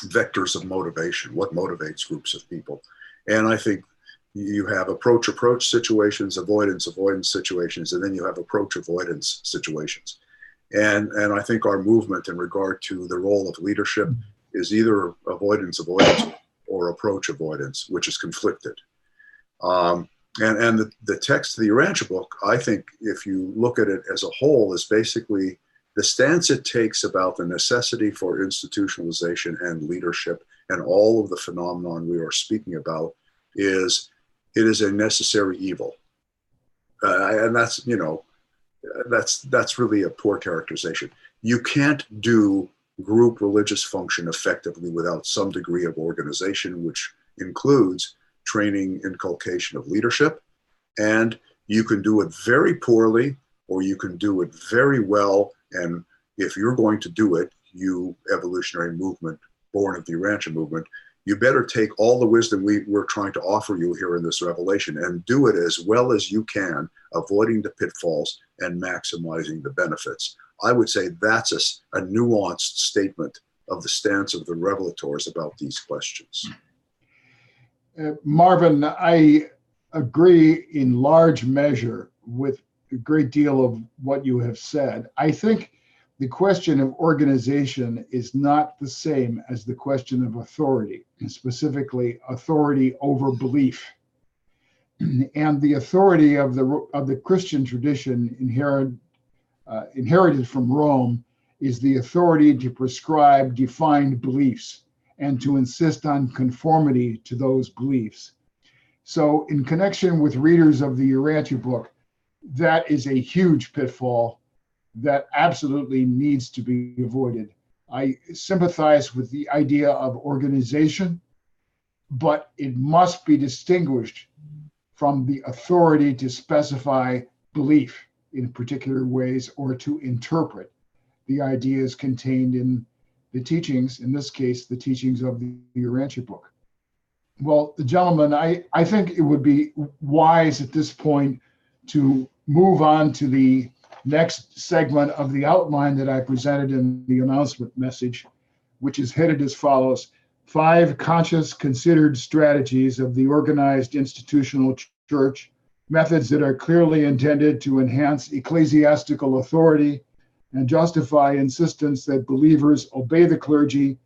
vectors of motivation, what motivates groups of people. And I think you have approach situations, avoidance situations, and then you have approach avoidance situations. And I think our movement in regard to the role of leadership is either avoidance or approach avoidance, which is conflicted. And the text of the Urantia book, I think, if you look at it as a whole, is basically the stance it takes about the necessity for institutionalization and leadership and all of the phenomenon we are speaking about is it is a necessary evil. And that's really a poor characterization. You can't do group religious function effectively without some degree of organization, which includes training, inculcation of leadership. And you can do it very poorly, or you can do it very well. And if you're going to do it, you evolutionary movement, born of the Urantia movement, you better take all the wisdom we're trying to offer you here in this revelation and do it as well as you can, avoiding the pitfalls and maximizing the benefits. I would say that's a nuanced statement of the stance of the revelators about these questions. Marvin, I agree in large measure with a great deal of what you have said. I think the question of organization is not the same as the question of authority, and specifically authority over belief. And the authority of the Christian tradition inherited from Rome is the authority to prescribe defined beliefs and to insist on conformity to those beliefs. So in connection with readers of the Urantia book, that is a huge pitfall that absolutely needs to be avoided. I sympathize with the idea of organization, but it must be distinguished from the authority to specify belief in particular ways or to interpret the ideas contained in the teachings, in this case, the teachings of the Urantia book. Well, gentlemen, I think it would be wise at this point to move on to the next segment of the outline that I presented in the announcement message, which is headed as follows: 5 conscious, considered strategies of the organized institutional church, methods that are clearly intended to enhance ecclesiastical authority and justify insistence that believers obey the clergy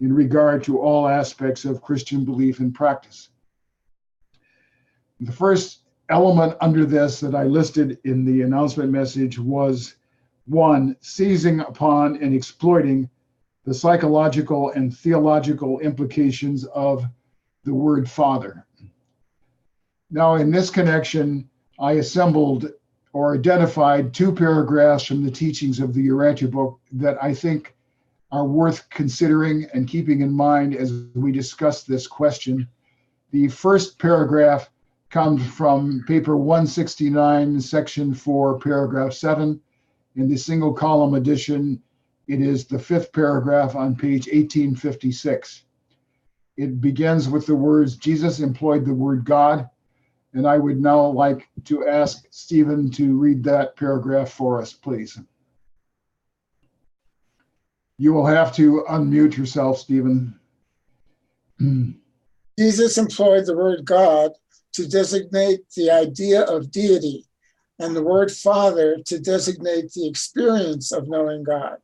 in regard to all aspects of Christian belief and practice. The first element under this that I listed in the announcement message was 1, seizing upon and exploiting the psychological and theological implications of the word Father. Now, in this connection, I assembled or identified 2 paragraphs from the teachings of the Urantia book that I think are worth considering and keeping in mind as we discuss this question. The first paragraph comes from paper 169, section 4, paragraph 7. In the single column edition, it is the fifth paragraph on page 1856. It begins with the words, Jesus employed the word God. And I would now like to ask Stephen to read that paragraph for us, please. You will have to unmute yourself, Stephen. Jesus employed the word God to designate the idea of deity and the word Father to designate the experience of knowing God.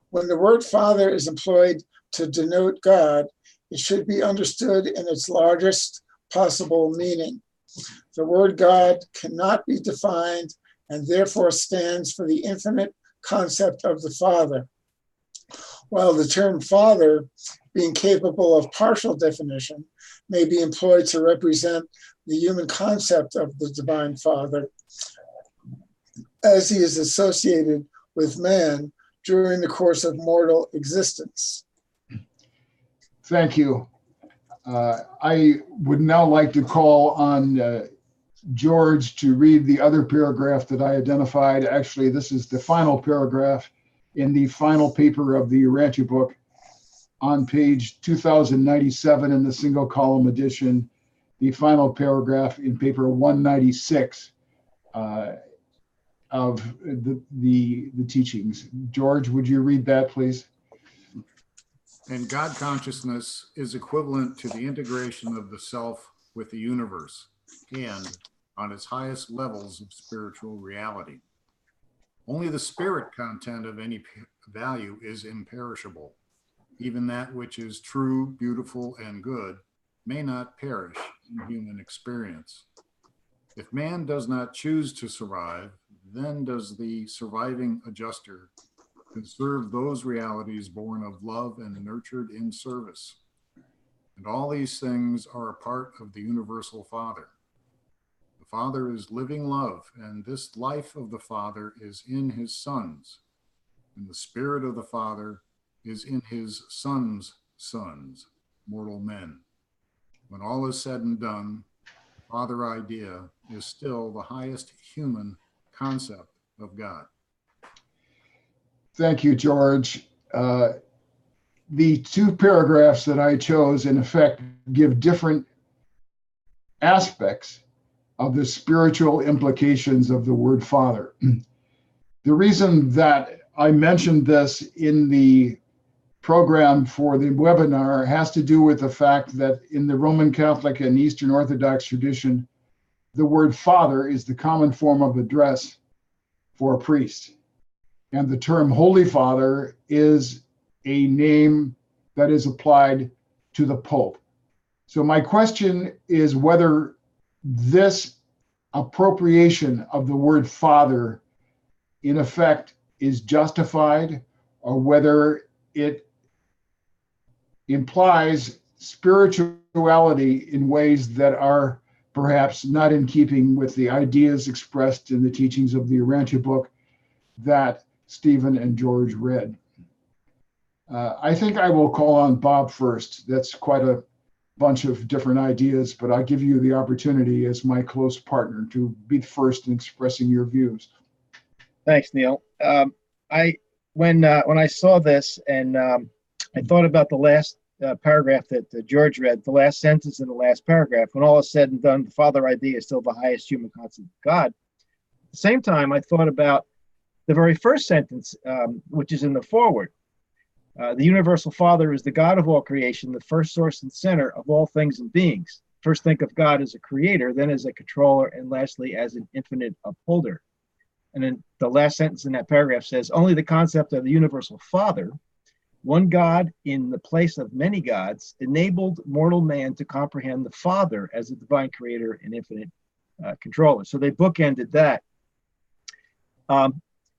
When the word Father is employed to denote God, it should be understood in its largest possible meaning. The word God cannot be defined and therefore stands for the infinite concept of the Father. While the term Father, being capable of partial definition, may be employed to represent the human concept of the Divine Father, as he is associated with man during the course of mortal existence. Thank you. I would now like to call on George to read the other paragraph that I identified. Actually, this is the final paragraph in the final paper of the Urantia book on page 2097 in the single column edition, the final paragraph in paper 196 of the teachings. George, would you read that, please? And God consciousness is equivalent to the integration of the self with the universe and on its highest levels of spiritual reality. Only the spirit content of any value is imperishable. Even that which is true, beautiful, and good may not perish in human experience. If man does not choose to survive, then does the surviving adjuster conserve those realities born of love and nurtured in service. And all these things are a part of the universal Father. The Father is living love, and this life of the Father is in his sons, and the Spirit of the Father is in his sons' sons, mortal men. When all is said and done, the Father idea is still the highest human concept of God. Thank you, George. The two paragraphs that I chose, in effect, give different aspects of the spiritual implications of the word Father. The reason that I mentioned this in the program for the webinar has to do with the fact that in the Roman Catholic and Eastern Orthodox tradition, the word Father is the common form of address for a priest. And the term Holy Father is a name that is applied to the Pope. So my question is whether this appropriation of the word Father, in effect, is justified, or whether it implies spirituality in ways that are perhaps not in keeping with the ideas expressed in the teachings of the Urantia book that Stephen and George read. I think I will call on Bob first. That's quite a bunch of different ideas, but I'll give you the opportunity as my close partner to be first in expressing your views. Thanks, Neil. When I saw this and I thought about the last paragraph that George read, the last sentence in the last paragraph, when all is said and done, the Father idea is still the highest human concept of God. At the same time, I thought about the very first sentence, which is in the foreword. The universal Father is the God of all creation, the first source and center of all things and beings. First think of God as a creator, then as a controller, and lastly as an infinite upholder. And then the last sentence in that paragraph says, only the concept of the universal Father, one God in the place of many gods, enabled mortal man to comprehend the Father as a divine creator and infinite controller. So they bookended that.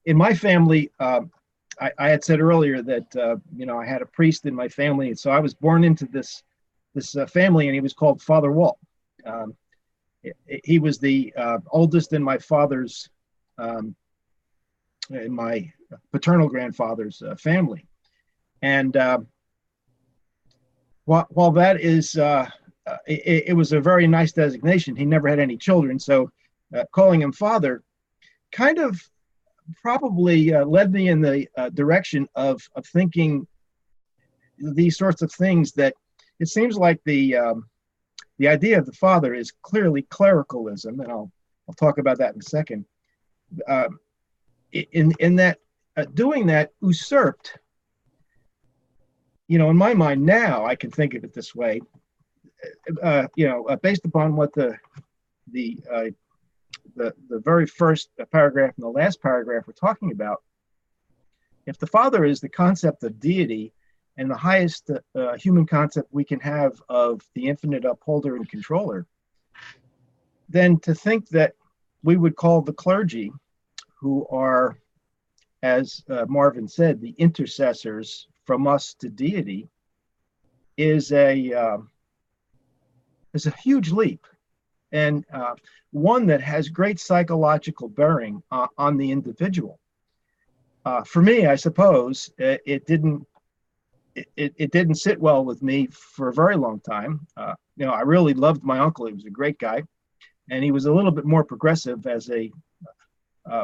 In my family, I had said earlier that I had a priest in my family, and so I was born into this family, and he was called Father Walt. He was the oldest in my father's, in my paternal grandfather's family, And while that is, it was a very nice designation. He never had any children, so calling him father kind of probably led me in the direction of thinking these sorts of things. That it seems like the idea of the father is clearly clericalism, and I'll talk about that in a second. In that doing that usurped, in my mind now, I can think of it this way. Based upon what the very first paragraph and the last paragraph we're talking about, if the Father is the concept of deity and the highest human concept we can have of the infinite upholder and controller, then to think that we would call the clergy, who are, as Marvin said, the intercessors from us to deity, is a huge leap, and one that has great psychological bearing on the individual. For me, I suppose it didn't sit well with me for a very long time. I really loved my uncle. He was a great guy, and he was a little bit more progressive as a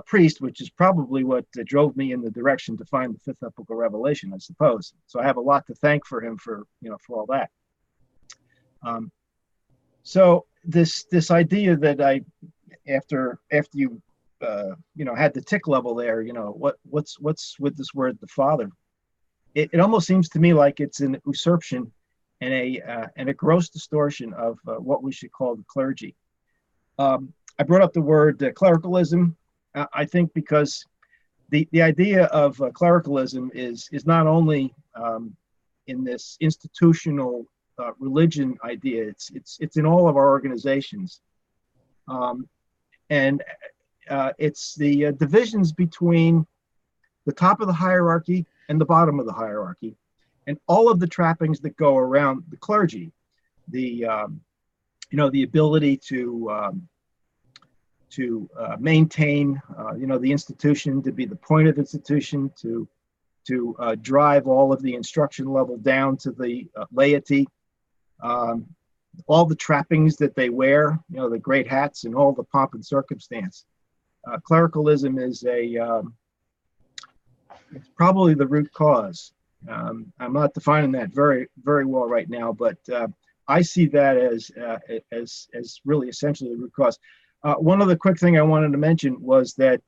priest, which is probably what drove me in the direction to find the fifth book of Revelation, I suppose. So I have a lot to thank for him for all that. So this idea that after you had the tick level there, what's with this word the Father? It almost seems to me like it's an usurpation and a gross distortion of what we should call the clergy. I brought up the word clericalism. I think because the idea of clericalism is not only in this institutional religion idea, it's in all of our organizations, and it's the divisions between the top of the hierarchy and the bottom of the hierarchy, and all of the trappings that go around the clergy, the ability to maintain, the institution, to be the point of institution, to drive all of the instruction level down to the laity, all the trappings that they wear, the great hats and all the pomp and circumstance. Clericalism is it's probably the root cause. I'm not defining that very, very well right now, but I see that as really essentially the root cause. One other quick thing I wanted to mention was that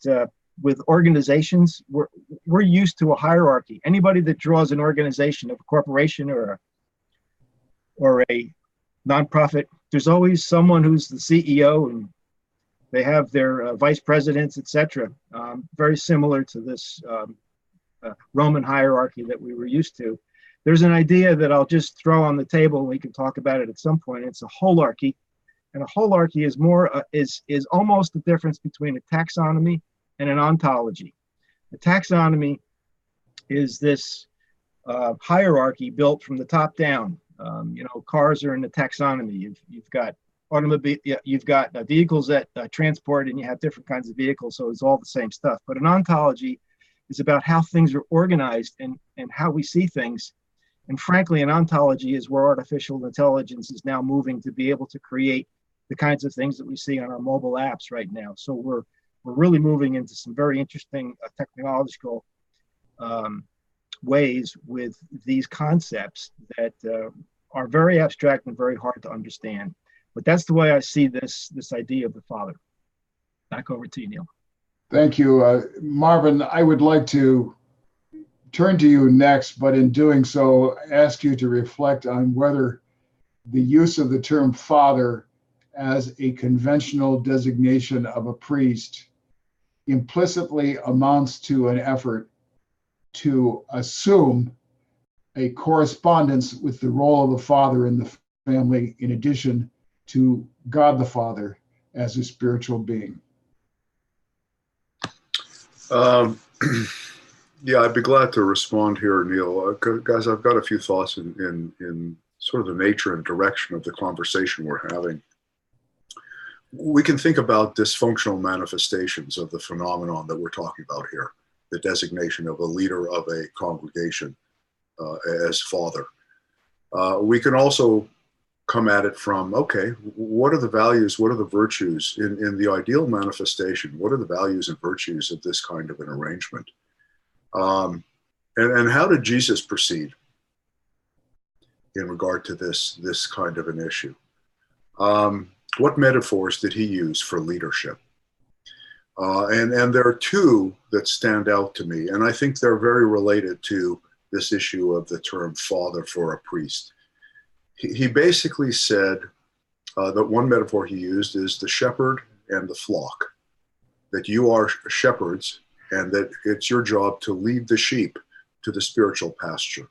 with organizations, we're used to a hierarchy. Anybody that draws an organization of a corporation or a nonprofit, there's always someone who's the CEO, and they have their vice presidents, etc. Very similar to this Roman hierarchy that we were used to. There's an idea that I'll just throw on the table, and we can talk about it at some point. It's a holarchy. And a holarchy is more is almost the difference between a taxonomy and an ontology. A taxonomy is this hierarchy built from the top down. Cars are in the taxonomy. You've got automobile, you've got vehicles that transport, and you have different kinds of vehicles, so it's all the same stuff. But an ontology is about how things are organized and how we see things. And frankly, an ontology is where artificial intelligence is now moving to be able to create the kinds of things that we see on our mobile apps right now. So we're really moving into some very interesting technological ways with these concepts that are very abstract and very hard to understand. But that's the way I see this idea of the Father. Back over to you, Neil. Thank you. Marvin, I would like to turn to you next, but in doing so, ask you to reflect on whether the use of the term Father as a conventional designation of a priest implicitly amounts to an effort to assume a correspondence with the role of the Father in the family, in addition to God the Father as a spiritual being. Yeah, I'd be glad to respond here, Neil. Guys, I've got a few thoughts in sort of the nature and direction of the conversation we're having. We can think about dysfunctional manifestations of the phenomenon that we're talking about here, the designation of a leader of a congregation. as father. We can also come at it from, okay, what are the values, what are the virtues in the ideal manifestation? What are the values and virtues of this kind of an arrangement? And how did Jesus proceed in regard to this kind of an issue? What metaphors did he use for leadership? And there are two that stand out to me, and I think they're very related to this issue of the term father for a priest. He basically said that one metaphor he used is the shepherd and the flock, that you are shepherds and that it's your job to lead the sheep to the spiritual pasture,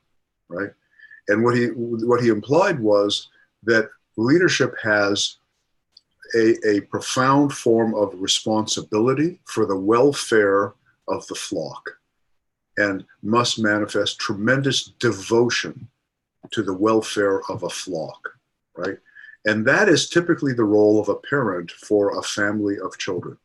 right? And what he implied was that leadership has a profound form of responsibility for the welfare of the flock and must manifest tremendous devotion to the welfare of a flock, right? And that is typically the role of a parent for a family of children.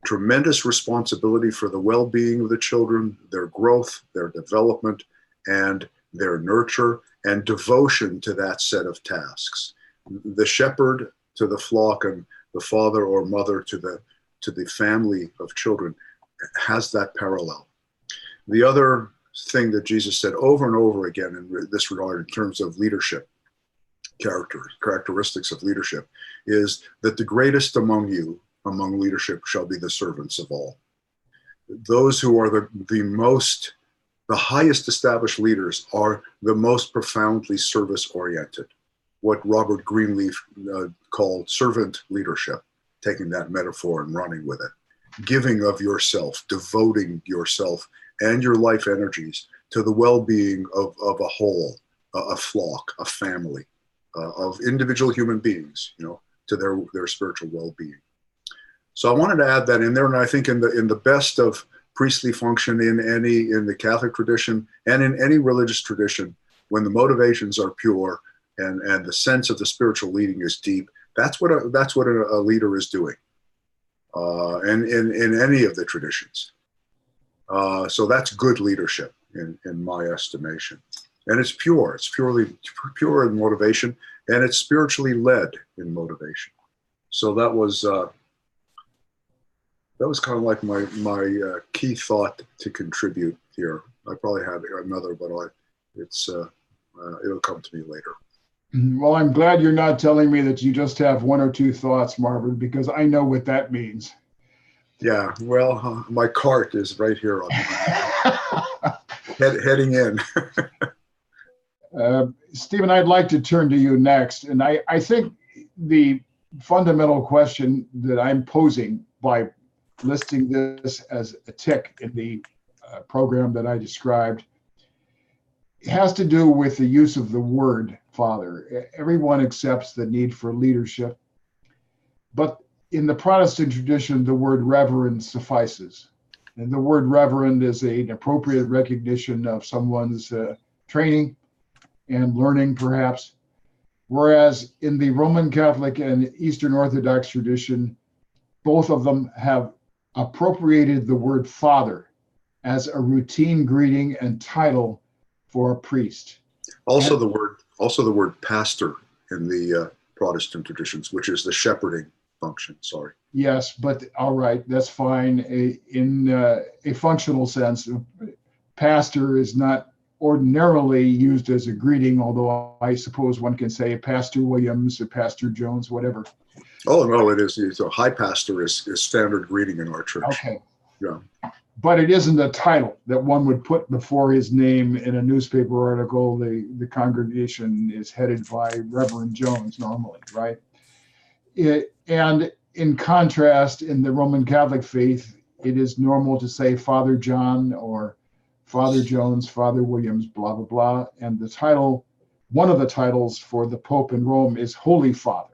Tremendous responsibility for the well-being of the children, their growth, their development, and their nurture, and devotion to that set of tasks. The shepherd to the flock and the father or mother to the family of children has that parallel. The other thing that Jesus said over and over again in this regard in terms of leadership, characteristics of leadership, is that the greatest among you, among leadership, shall be the servants of all. Those who are the highest established leaders are the most profoundly service-oriented, what Robert Greenleaf called servant leadership, taking that metaphor and running with it. Giving of yourself, devoting yourself and your life energies to the well-being of a whole, a flock, a family, of individual human beings, to their spiritual well-being. So I wanted to add that in there, and I think in the best of priestly function in the Catholic tradition and in any religious tradition, when the motivations are pure and the sense of the spiritual leading is deep, that's what a leader is doing, and in any of the traditions. So that's good leadership in my estimation, and it's pure. It's pure in motivation, and it's spiritually led in motivation. So that was kind of like my key thought to contribute here. I probably had another, but it'll come to me later. Well, I'm glad you're not telling me that you just have one or two thoughts, Marvin, because I know what that means. Yeah, well, my cart is right here on heading in. Stephen, I'd like to turn to you next. And I think the fundamental question that I'm posing by listing this as a tick in the program that I described has to do with the use of the word father. Everyone accepts the need for leadership, but in the Protestant tradition, the word reverend suffices. And the word reverend is an appropriate recognition of someone's training and learning, perhaps. Whereas in the Roman Catholic and Eastern Orthodox tradition, both of them have appropriated the word father as a routine greeting and title for a priest. Also the word pastor in the Protestant traditions, which is the shepherding function. Sorry. Yes, but all right, that's fine. In a functional sense, pastor is not ordinarily used as a greeting, although I suppose one can say Pastor Williams or Pastor Jones, whatever. Oh, no, it is. So high pastor is standard greeting in our church. Okay. Yeah. But it isn't a title that one would put before his name in a newspaper article. The congregation is headed by Reverend Jones normally, right? And in contrast, in the Roman Catholic faith, it is normal to say Father John or Father Jones, Father Williams, blah, blah, blah. And the title, one of the titles for the Pope in Rome is Holy Father.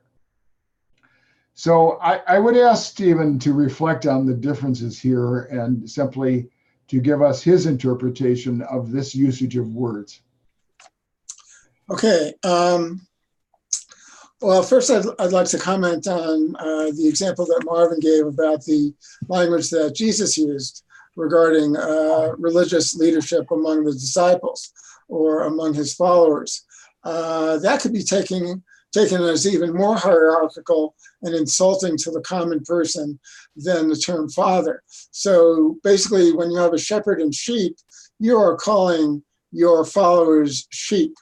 So I would ask Stephen to reflect on the differences here and simply to give us his interpretation of this usage of words. Okay. Well, first I'd like to comment on the example that Marvin gave about the language that Jesus used regarding religious leadership among the disciples. or among his followers. That could be taken as even more hierarchical and insulting to the common person than the term father. So basically, when you have a shepherd and sheep, you are calling your followers sheep.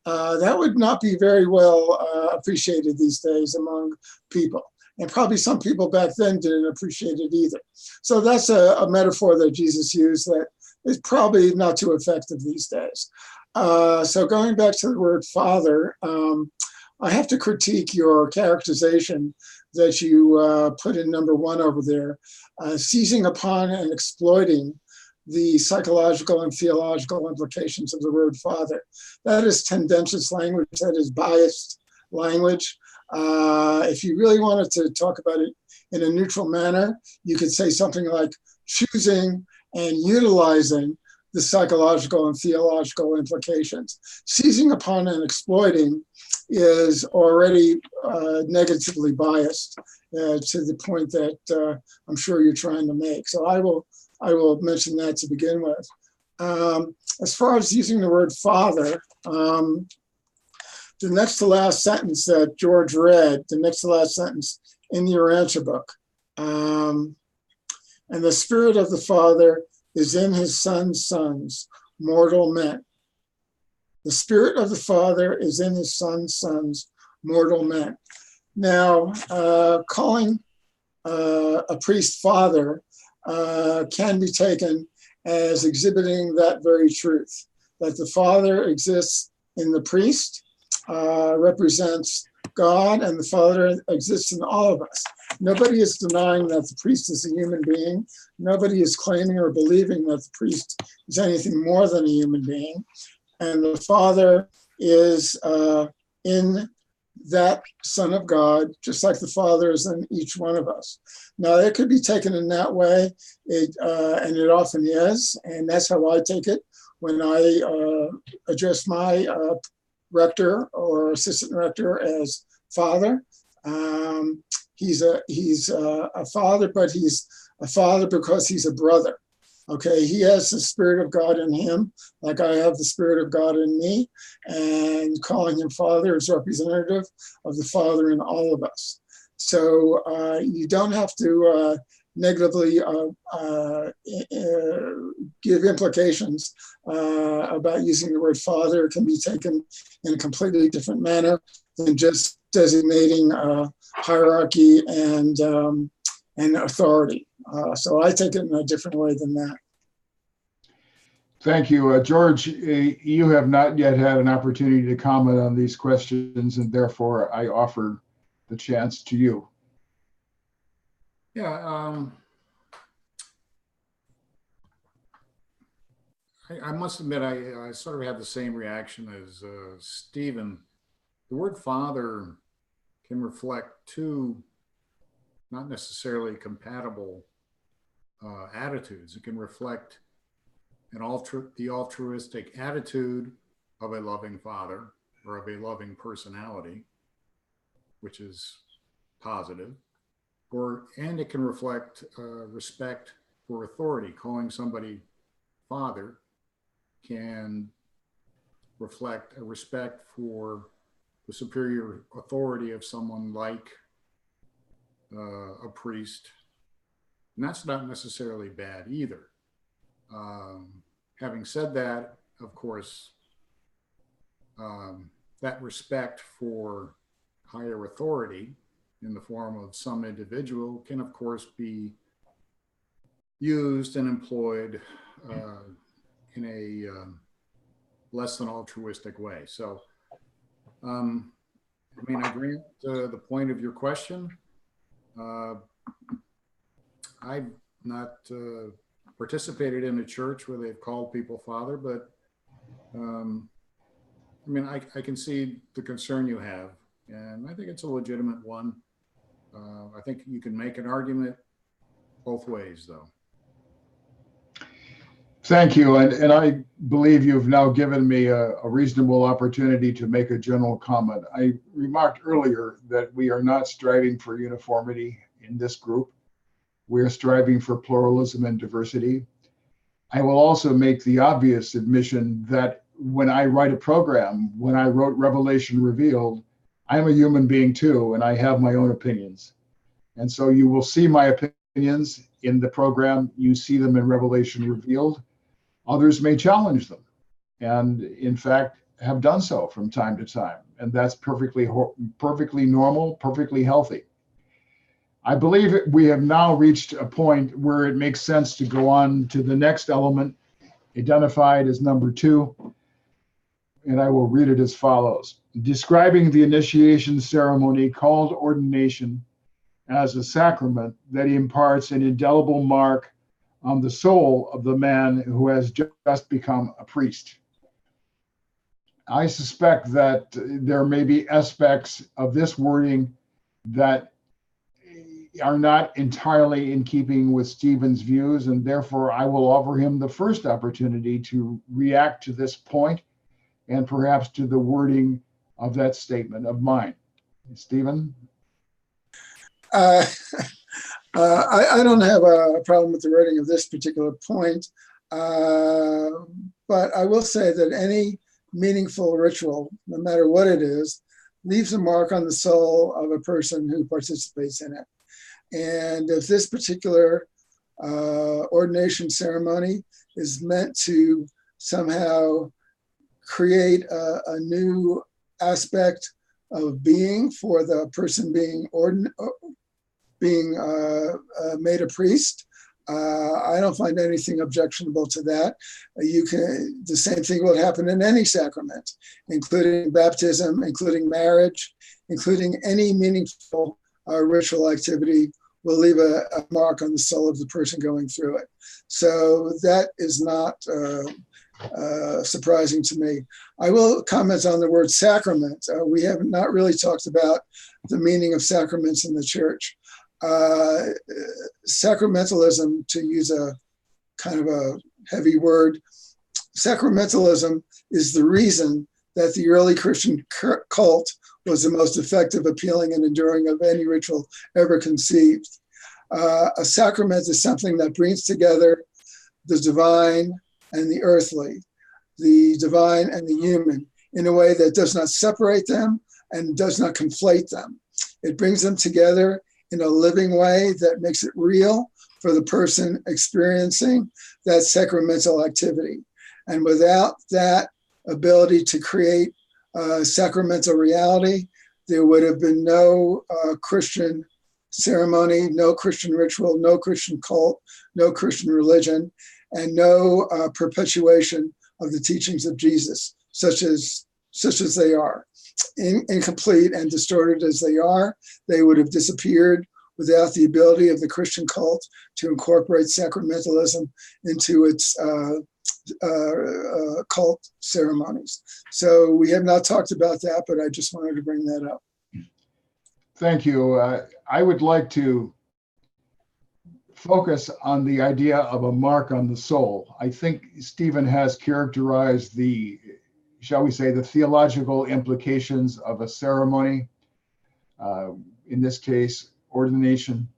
That would not be very well appreciated these days among people. And probably some people back then didn't appreciate it either. So that's a metaphor that Jesus used that is probably not too effective these days. So going back to the word father, I have to critique your characterization that you put in number 1 over there, seizing upon and exploiting the psychological and theological implications of the word father. That is tendentious language, that is biased language. If you really wanted to talk about it in a neutral manner, you could say something like choosing and utilizing the psychological and theological implications. Seizing upon and exploiting is already negatively biased to the point that I'm sure you're trying to make. So I will mention that to begin with. As far as using the word father, the next to last sentence that George read, the next to last sentence in your answer book, and the spirit of the Father is in his son's sons, mortal men. The spirit of the Father is in his son's sons, mortal men. Now, calling a priest father can be taken as exhibiting that very truth, that the Father exists in the priest, represents God, and the Father exists in all of us. Nobody is denying that the priest is a human being. Nobody is claiming or believing that the priest is anything more than a human being. And the Father is in that Son of God, just like the Father is in each one of us. Now, it could be taken in that way, and it often is, and that's how I take it when I address my rector or assistant rector as father. He's a father, but he's a father because he's a brother. Okay, he has the Spirit of God in him, like I have the Spirit of God in me, and calling him Father is representative of the Father in all of us. So you don't have to negatively give implications about using the word Father. It can be taken in a completely different manner than just designating hierarchy and authority. So I take it in a different way than that. Thank you. George, you have not yet had an opportunity to comment on these questions, and therefore I offer the chance to you. Yeah, I must admit, I sort of had the same reaction as Stephen. The word father can reflect two not necessarily compatible attitudes. It can reflect the altruistic attitude of a loving father or of a loving personality, which is positive, and it can reflect respect for authority. Calling somebody father can reflect a respect for the superior authority of someone like a priest. And that's not necessarily bad either. Having said that, of course, that respect for higher authority in the form of some individual can, of course, be used and employed in a less than altruistic way. So, I grant the point of your question. I've not participated in a church where they've called people father, but I can see the concern you have, and I think it's a legitimate one. I think you can make an argument both ways, though. Thank you. And I believe you've now given me a reasonable opportunity to make a general comment. I remarked earlier that we are not striving for uniformity in this group. We are striving for pluralism and diversity. I will also make the obvious admission that when I write a program, when I wrote Revelation Revealed, I'm a human being too, and I have my own opinions. And so you will see my opinions in the program. You see them in Revelation Revealed. Others may challenge them, and in fact have done so from time to time. And that's perfectly normal, perfectly healthy. I believe we have now reached a point where it makes sense to go on to the next element, identified as number 2. And I will read it as follows. Describing the initiation ceremony called ordination as a sacrament that imparts an indelible mark on the soul of the man who has just become a priest. I suspect that there may be aspects of this wording that are not entirely in keeping with Stephen's views, and therefore I will offer him the first opportunity to react to this point and perhaps to the wording of that statement of mine. Stephen? I don't have a problem with the wording of this particular point, but I will say that any meaningful ritual, no matter what it is, leaves a mark on the soul of a person who participates in it. And if this particular ordination ceremony is meant to somehow create a new aspect of being for the person being made a priest, I don't find anything objectionable to that. The same thing will happen in any sacrament, including baptism, including marriage, including any meaningful ritual activity will leave a mark on the soul of the person going through it. So that is not surprising to me. I will comment on the word sacrament. We have not really talked about the meaning of sacraments in the church. Sacramentalism, to use a kind of a heavy word, sacramentalism is the reason that the early Christian cult was the most effective, appealing, and enduring of any ritual ever conceived. A sacrament is something that brings together the divine and the earthly, the divine and the human, in a way that does not separate them and does not conflate them. It brings them together in a living way that makes it real for the person experiencing that sacramental activity. And without that ability to create sacramental reality, there would have been no Christian ceremony, no Christian ritual, no Christian cult, no Christian religion, and no perpetuation of the teachings of Jesus, such as they are. Incomplete and distorted as they are, they would have disappeared without the ability of the Christian cult to incorporate sacramentalism into its cult ceremonies. So we have not talked about that, but I just wanted to bring that up. Thank you. I would like to focus on the idea of a mark on the soul. I think Stephen has characterized the, shall we say, the theological implications of a ceremony, in this case, ordination.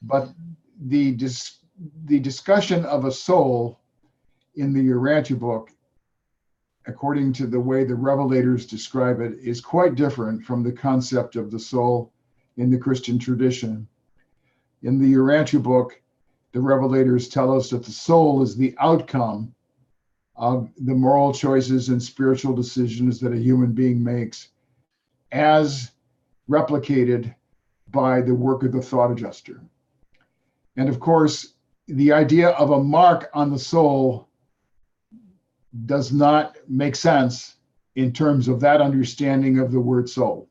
But the discussion of a soul in the Urantia book, according to the way the Revelators describe it, is quite different from the concept of the soul in the Christian tradition. In the Urantia book, the Revelators tell us that the soul is the outcome of the moral choices and spiritual decisions that a human being makes, as replicated by the work of the thought adjuster. And of course, the idea of a mark on the soul does not make sense in terms of that understanding of the word soul.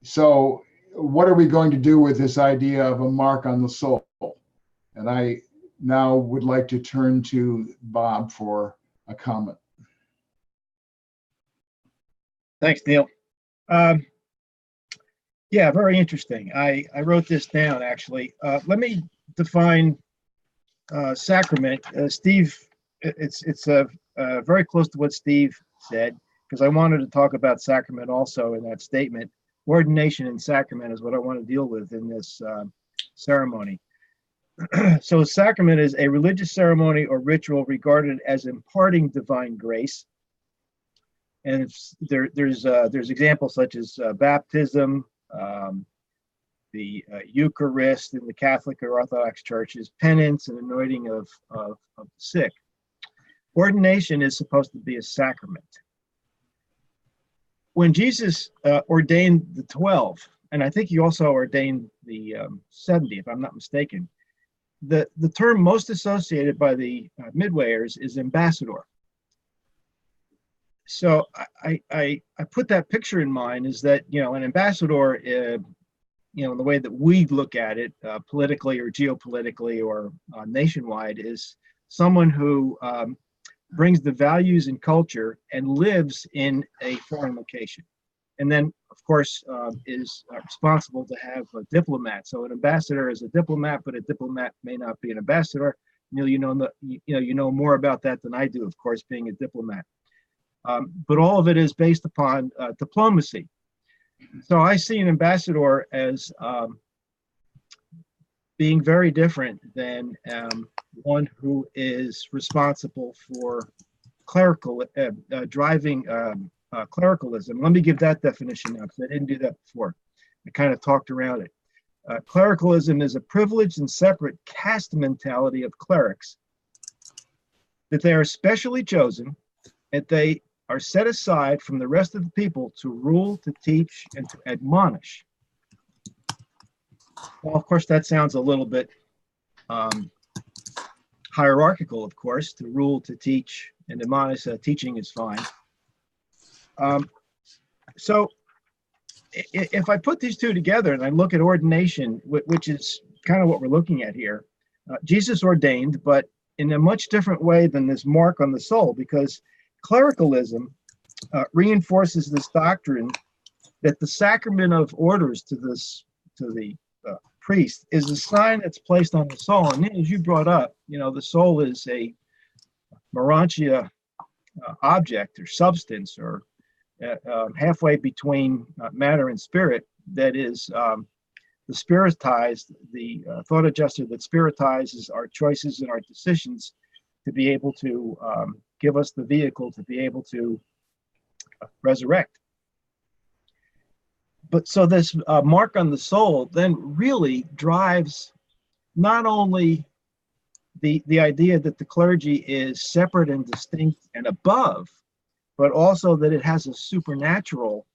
So what are we going to do with this idea of a mark on the soul? And I now would like to turn to Bob for a comment. Thanks, Neil. Yeah, very interesting. I wrote this down, actually. Let me define sacrament. Steve, it's very close to what Steve said, because I wanted to talk about sacrament also in that statement. Ordination and sacrament is what I want to deal with in this ceremony. So a sacrament is a religious ceremony or ritual regarded as imparting divine grace. And there's examples such as baptism, the Eucharist in the Catholic or Orthodox churches, penance and anointing of the sick. Ordination is supposed to be a sacrament. When Jesus ordained the 12, and I think he also ordained the 70, if I'm not mistaken, the term most associated by the Midwayers is ambassador. So I put that picture in mind is that, an ambassador, the way that we look at it politically or geopolitically or nationwide is someone who brings the values and culture and lives in a foreign location. And then, of course, is responsible to have a diplomat. So an ambassador is a diplomat, but a diplomat may not be an ambassador. You know more about that than I do, of course, being a diplomat. But all of it is based upon diplomacy. So I see an ambassador as being very different than one who is responsible for driving clericalism. Let me give that definition now, because I didn't do that before. I kind of talked around it. Clericalism is a privileged and separate caste mentality of clerics, that they are specially chosen, that they are set aside from the rest of the people to rule, to teach, and to admonish. Well, of course, that sounds a little bit hierarchical, of course, to rule, to teach, and admonish. Teaching is fine. So if I put these two together and I look at ordination, which is kind of what we're looking at here, Jesus ordained, but in a much different way than this mark on the soul, because clericalism reinforces this doctrine that the sacrament of orders to the priest is a sign that's placed on the soul. And as you brought up, the soul is a Morantia object or substance, or halfway between matter and spirit, that is the spiritized, the thought adjuster that spiritizes our choices and our decisions to be able to give us the vehicle to be able to resurrect. But so this mark on the soul then really drives not only the idea that the clergy is separate and distinct and above, but also that it has a supernatural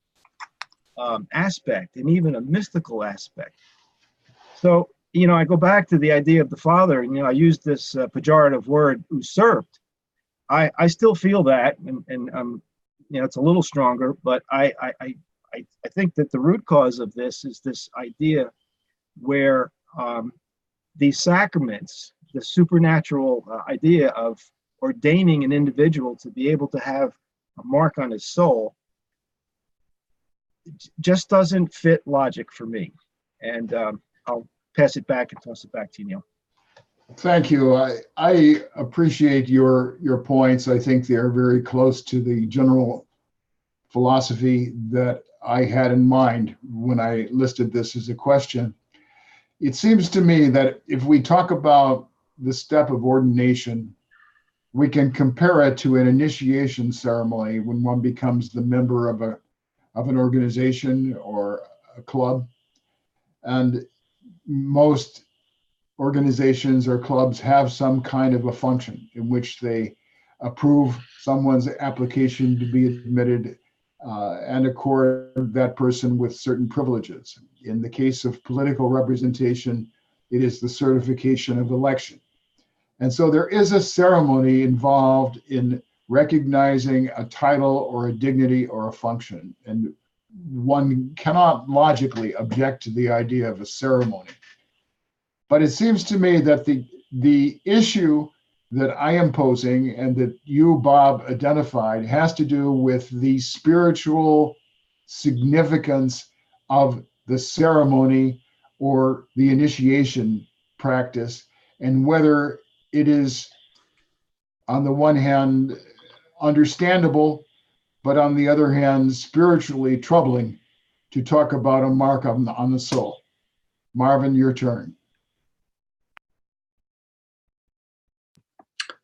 aspect and even a mystical aspect. So, I go back to the idea of the Father, and, I use this pejorative word, usurped. I still feel that, and it's a little stronger, but I think that the root cause of this is this idea where these sacraments, the supernatural idea of ordaining an individual to be able to have a mark on his soul, just doesn't fit logic for me. And I'll pass it back and toss it back to you, Neil. Thank you. I appreciate your points. I think they're very close to the general philosophy that I had in mind when I listed this as a question. It seems to me that if we talk about the step of ordination, we can compare it to an initiation ceremony when one becomes the member of an organization or a club. And most organizations or clubs have some kind of a function in which they approve someone's application to be admitted and accord that person with certain privileges. In the case of political representation, it is the certification of election. And so there is a ceremony involved in recognizing a title or a dignity or a function. And one cannot logically object to the idea of a ceremony. But it seems to me that the issue that I am posing and that you, Bob, identified has to do with the spiritual significance of the ceremony or the initiation practice, and whether it is, on the one hand, understandable, but on the other hand, spiritually troubling to talk about a mark on the soul. Marvin, your turn.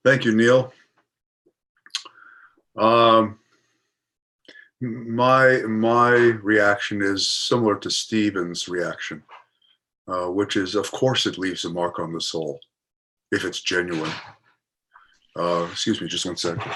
Thank you, Neil. My reaction is similar to Stephen's reaction, which is, of course, it leaves a mark on the soul if it's genuine. Excuse me, just one second.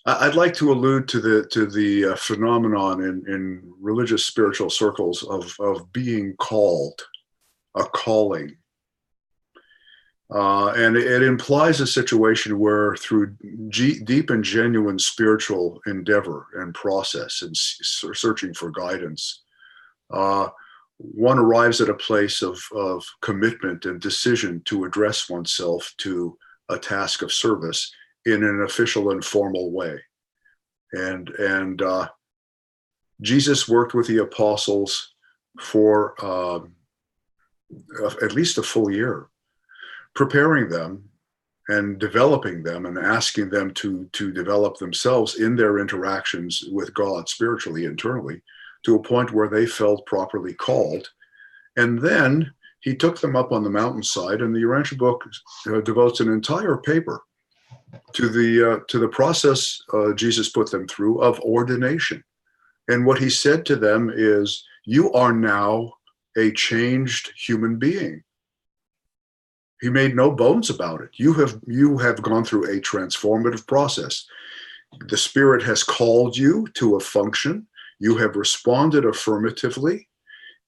I'd like to allude to the phenomenon in religious spiritual circles of being called, a calling. And it implies a situation where through deep and genuine spiritual endeavor and process and searching for guidance, one arrives at a place of commitment and decision to address oneself to a task of service in an official and formal way. And Jesus worked with the apostles for at least a full year, preparing them and developing them and asking them to develop themselves in their interactions with God spiritually, internally, to a point where they felt properly called. And then he took them up on the mountainside, and the Urantia book devotes an entire paper to the process Jesus put them through of ordination. And what he said to them is, you are now a changed human being. He made no bones about it. You have gone through a transformative process. The Spirit has called you to a function. You have responded affirmatively.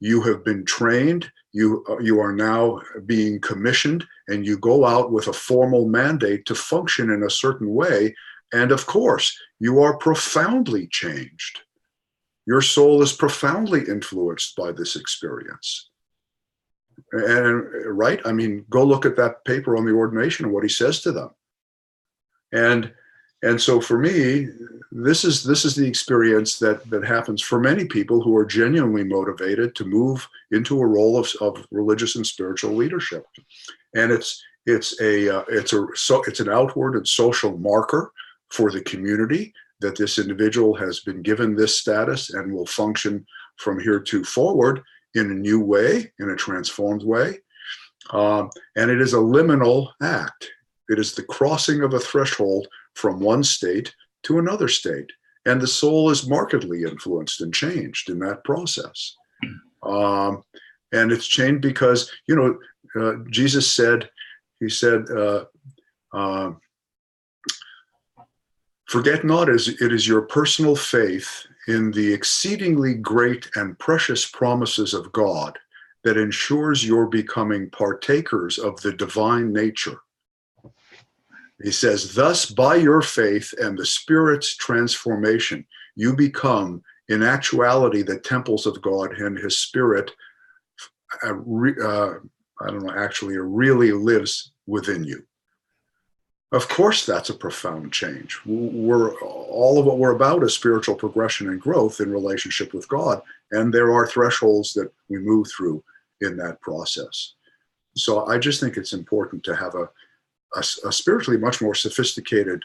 You have been trained. You are now being commissioned, and you go out with a formal mandate to function in a certain way. And of course, you are profoundly changed. Your soul is profoundly influenced by this experience. And right, I mean, go look at that paper on the ordination and what he says to them. And so for me, this is the experience that happens for many people who are genuinely motivated to move into a role of religious and spiritual leadership. And it's an outward and social marker for the community that this individual has been given this status and will function from here to forward in a new way, in a transformed way. And it is a liminal act. It is the crossing of a threshold from one state to another state. And the soul is markedly influenced and changed in that process. And it's changed because, Jesus said, forget not, it is your personal faith in the exceedingly great and precious promises of God that ensures your becoming partakers of the divine nature. He says, thus, by your faith and the Spirit's transformation, you become, in actuality, the temples of God, and his Spirit, really lives within you. Of course, that's a profound change. All of what we're about is spiritual progression and growth in relationship with God. And there are thresholds that we move through in that process. So I just think it's important to have a spiritually much more sophisticated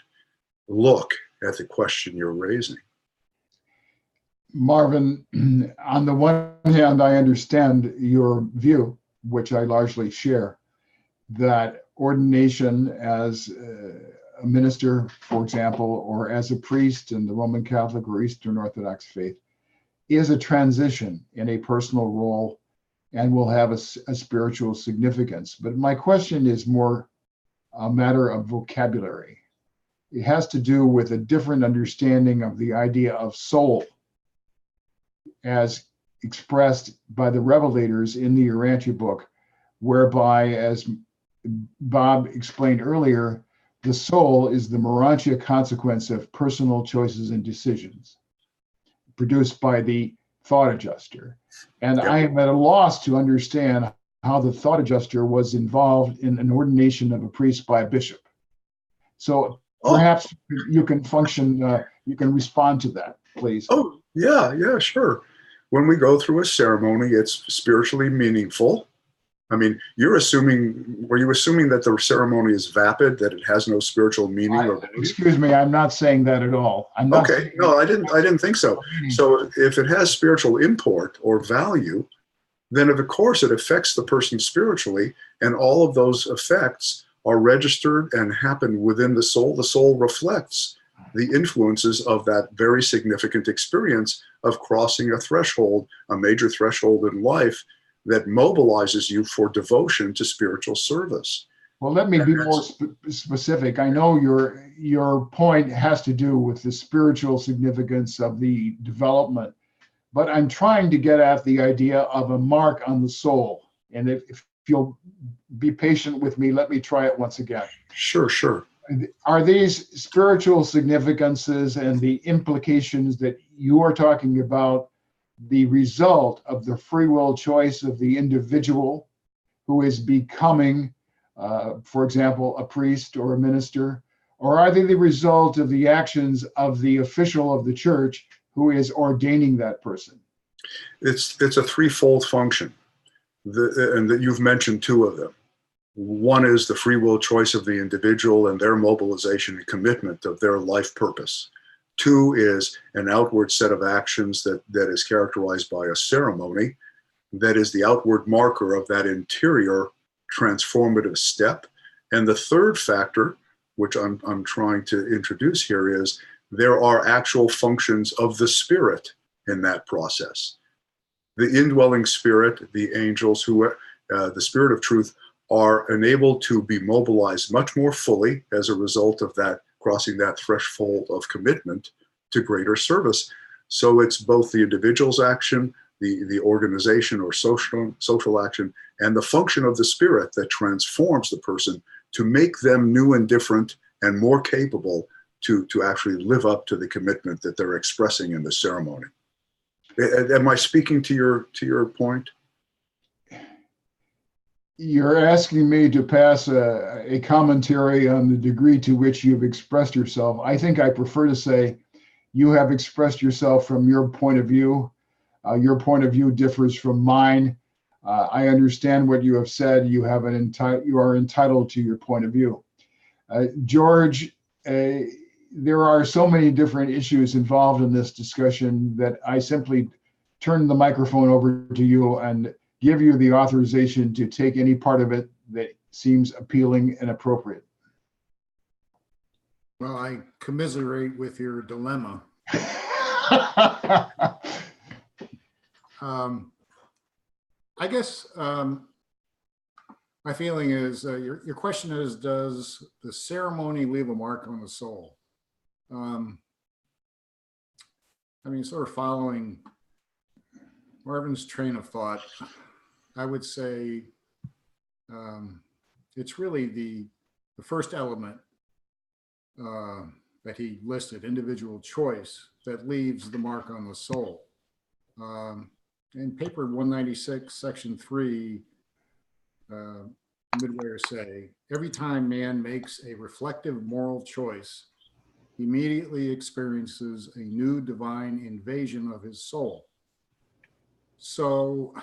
look at the question you're raising. Marvin, on the one hand, I understand your view, which I largely share, that ordination as a minister, for example, or as a priest in the Roman Catholic or Eastern Orthodox faith is a transition in a personal role and will have a spiritual significance. But my question is more a matter of vocabulary. It has to do with a different understanding of the idea of soul as expressed by the revelators in the Urantia book, whereby, as Bob explained earlier, the soul is the Morantia consequence of personal choices and decisions produced by the thought adjuster. And I am at a loss to understand how the thought adjuster was involved in an ordination of a priest by a bishop. So perhaps you can you can respond to that, please. Oh, yeah, sure. When we go through a ceremony, it's spiritually meaningful. I mean, were you assuming that the ceremony is vapid, that it has no spiritual meaning? Excuse me, I'm not saying that at all. I'm not. Okay, no, I didn't think so. So if it has spiritual import or value, then of course it affects the person spiritually, and all of those effects are registered and happen within the soul. The soul reflects the influences of that very significant experience of crossing a threshold, a major threshold in life that mobilizes you for devotion to spiritual service. Well, let me be more specific. I know your point has to do with the spiritual significance of the development, but I'm trying to get at the idea of a mark on the soul. And if you'll be patient with me, let me try it once again. Sure, sure. Are these spiritual significances and the implications that you are talking about the result of the free will choice of the individual who is becoming, for example, a priest or a minister? Or are they the result of the actions of the official of the church who is ordaining that person? It's a threefold function, and that you've mentioned two of them. One is the free will choice of the individual and their mobilization and commitment of their life purpose. Two is an outward set of actions that is characterized by a ceremony that is the outward marker of that interior transformative step. And the third factor, which I'm trying to introduce here, is there are actual functions of the spirit in that process. The indwelling spirit, the angels, the spirit of truth, are enabled to be mobilized much more fully as a result of that crossing that threshold of commitment to greater service. So it's both the individual's action, the organization or social action, and the function of the spirit that transforms the person to make them new and different and more capable to actually live up to the commitment that they're expressing in the ceremony. Am I speaking to your point? You're asking me to pass a commentary on the degree to which you've expressed yourself. I think I prefer to say you have expressed yourself from your point of view. Your point of view differs from mine. I understand what you have said. You are entitled to your point of view. George, there are so many different issues involved in this discussion that I simply turn the microphone over to you and give you the authorization to take any part of it that seems appealing and appropriate. Well, I commiserate with your dilemma. I guess my feeling is your question is, does the ceremony leave a mark on the soul? I mean, sort of following Marvin's train of thought, I would say it's really the first element that he listed, individual choice, that leaves the mark on the soul. In paper 196, section 3, midwayers say, every time man makes a reflective moral choice, he immediately experiences a new divine invasion of his soul. So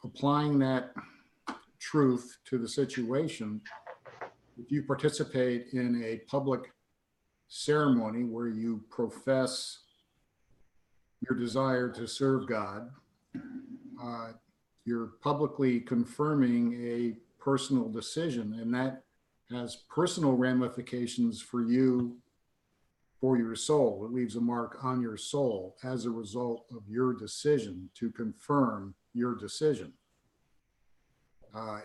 applying that truth to the situation, if you participate in a public ceremony where you profess your desire to serve God, you're publicly confirming a personal decision, and that has personal ramifications for you, for your soul. It leaves a mark on your soul as a result of your decision to confirm your decision.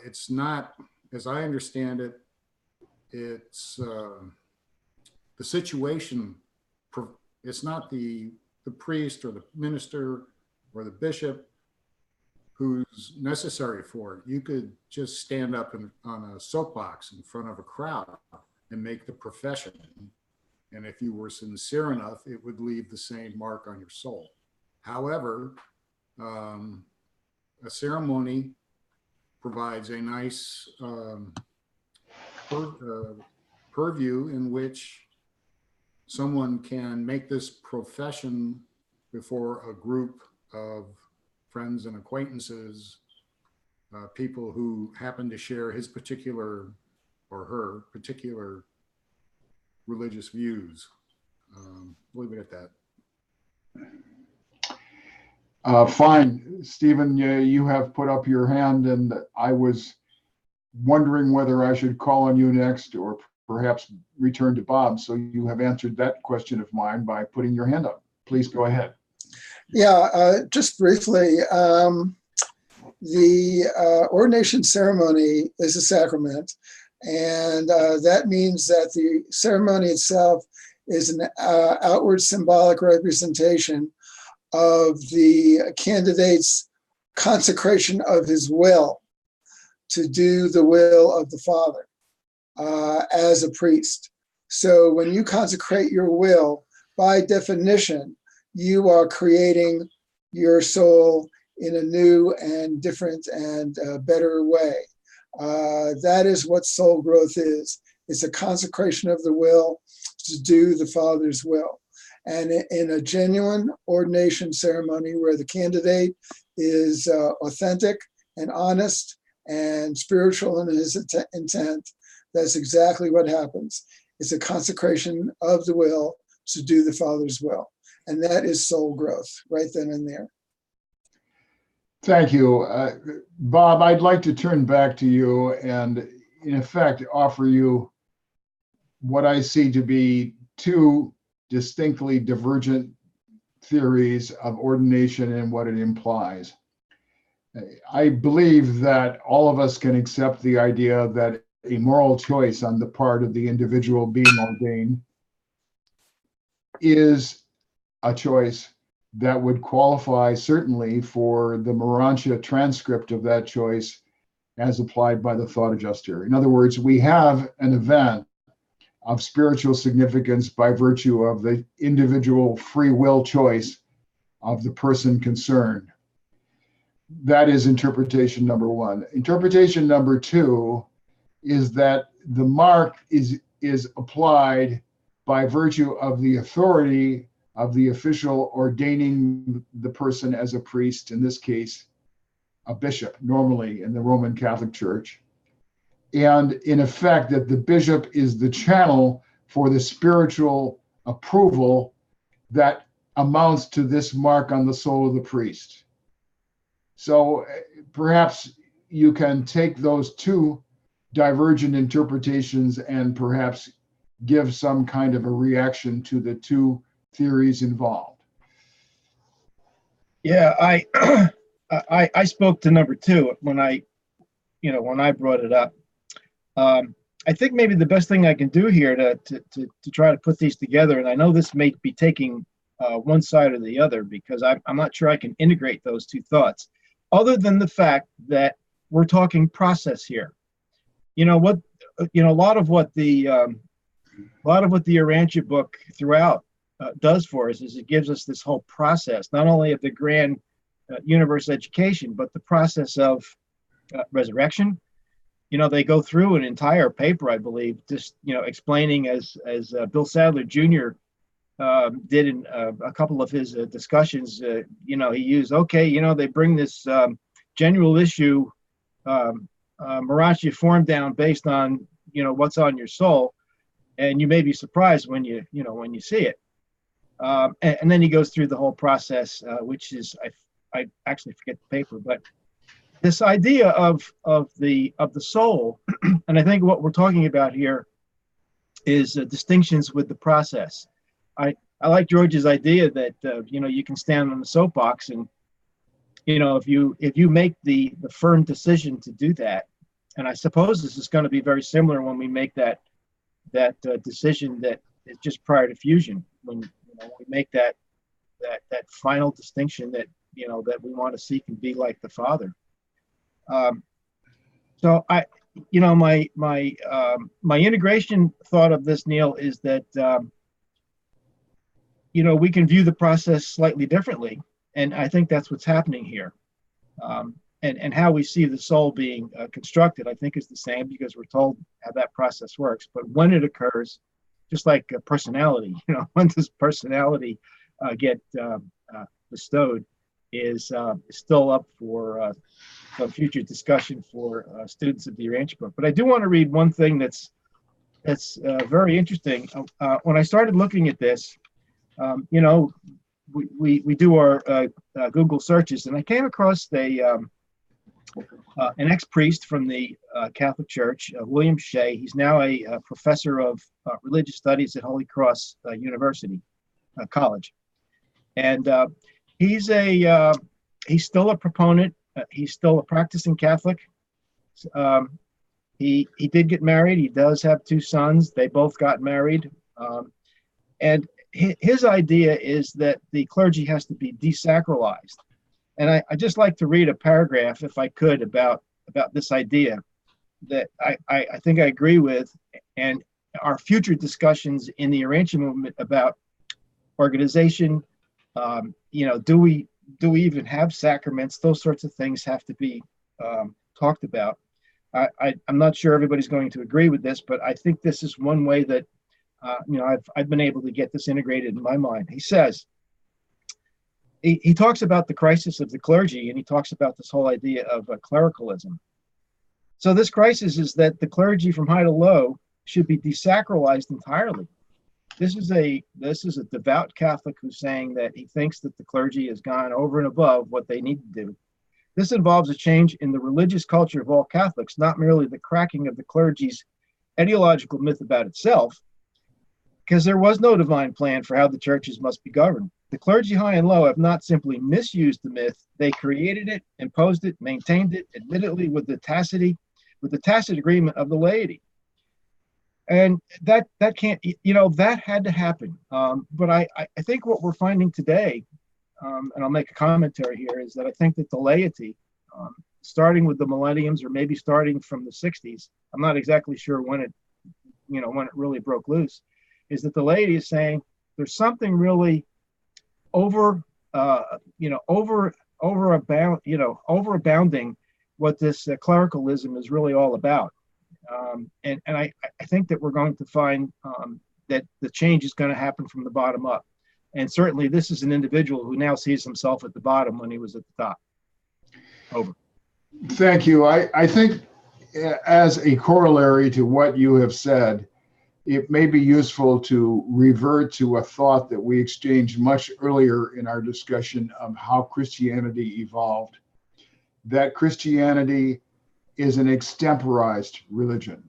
It's not, as I understand it, it's the situation. It's not the priest or the minister or the bishop who's necessary for it. You could just stand up on a soapbox in front of a crowd and make the profession. And if you were sincere enough, it would leave the same mark on your soul. However, a ceremony provides a nice purview in which someone can make this profession before a group of friends and acquaintances, people who happen to share his particular or her particular religious views. Leave it at that. Fine, Stephen, you have put up your hand, and I was wondering whether I should call on you next or perhaps return to Bob. So you have answered that question of mine by putting your hand up. Please go ahead. Yeah, just briefly, the ordination ceremony is a sacrament, and that means that the ceremony itself is an outward symbolic representation of the candidate's consecration of his will to do the will of the Father as a priest. So when you consecrate your will, by definition, you are creating your soul in a new and different and better way. That is what soul growth is. It's a consecration of the will to do the Father's will. And in a genuine ordination ceremony where the candidate is authentic and honest and spiritual in his intent, that's exactly what happens. It's a consecration of the will to do the Father's will. And that is soul growth right then and there. Thank you. Bob, I'd like to turn back to you and in effect offer you what I see to be two distinctly divergent theories of ordination and what it implies. I believe that all of us can accept the idea that a moral choice on the part of the individual being ordained is a choice that would qualify certainly for the Morantia transcript of that choice as applied by the thought adjuster. In other words, we have an event of spiritual significance by virtue of the individual free will choice of the person concerned. That is interpretation number one. Interpretation number two is that the mark is applied by virtue of the authority of the official ordaining the person as a priest, in this case, a bishop, normally in the Roman Catholic Church. And in effect, that the bishop is the channel for the spiritual approval that amounts to this mark on the soul of the priest. So perhaps you can take those two divergent interpretations and perhaps give some kind of a reaction to the two theories involved. Yeah, I spoke to number two when I brought it up. I think maybe the best thing I can do here to try to put these together, and I know this may be taking one side or the other because I'm not sure I can integrate those two thoughts, other than the fact that we're talking process here. A lot of what the Urantia book throughout does for us is it gives us this whole process, not only of the grand universe education, but the process of resurrection. They go through an entire paper, I believe, just explaining as Bill Sadler Jr. Did in a couple of his discussions. He used they bring this general issue Morantia form down based on what's on your soul, and you may be surprised when you see it. And then he goes through the whole process, which is I actually forget the paper, but this idea of the soul, and I think what we're talking about here is distinctions with the process. I like George's idea that you can stand on the soapbox and if you make the firm decision to do that, and I suppose this is going to be very similar when we make that decision that is just prior to fusion, when we make that final distinction that that we want to seek and be like the Father. So my integration thought of this, Neil, is that we can view the process slightly differently, and I think that's what's happening here. And how we see the soul being constructed, I think, is the same because we're told how that process works. But when it occurs, just like personality, when does personality get bestowed is still up for some future discussion for students of the Urantia book. But I do want to read one thing that's very interesting. When I started looking at this, we do our Google searches, and I came across an ex-priest from the Catholic Church, William Shea. He's now a professor of religious studies at Holy Cross University College, and he's still a proponent. He's still a practicing Catholic. He did get married. He does have two sons. They both got married, and his idea is that the clergy has to be desacralized. And I just like to read a paragraph, if I could, about this idea that I think I agree with, and our future discussions in the Urantia movement about organization. Do we even have sacraments? Those sorts of things have to be talked about. I'm not sure everybody's going to agree with this, but I think this is one way that I've been able to get this integrated in my mind. He says, he talks about the crisis of the clergy, and he talks about this whole idea of clericalism. So this crisis is that the clergy from high to low should be desacralized entirely. This is a devout Catholic who's saying that he thinks that the clergy has gone over and above what they need to do. This involves a change in the religious culture of all Catholics, not merely the cracking of the clergy's ideological myth about itself, because there was no divine plan for how the churches must be governed. The clergy, high and low, have not simply misused the myth, they created it, imposed it, maintained it, admittedly with the tacit agreement of the laity. And that can't, that had to happen. But I think what we're finding today, and I'll make a commentary here, is that I think that the laity, starting with the millenniums, or maybe starting from the 60s, I'm not exactly sure when it really broke loose, is that the laity is saying there's something really overabounding what this clericalism is really all about. And I think that we're going to find that the change is going to happen from the bottom up. And certainly this is an individual who now sees himself at the bottom when he was at the top. Over. Thank you. I think as a corollary to what you have said, it may be useful to revert to a thought that we exchanged much earlier in our discussion of how Christianity evolved. That Christianity is an extemporized religion.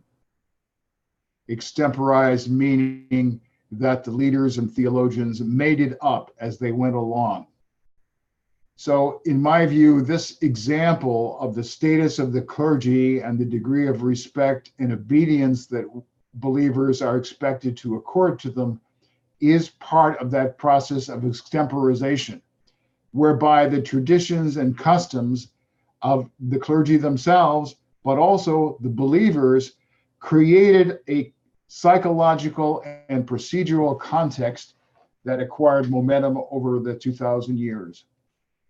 Extemporized meaning that the leaders and theologians made it up as they went along. So in my view, this example of the status of the clergy and the degree of respect and obedience that believers are expected to accord to them is part of that process of extemporization, whereby the traditions and customs of the clergy themselves, but also the believers, created a psychological and procedural context that acquired momentum over the 2,000 years.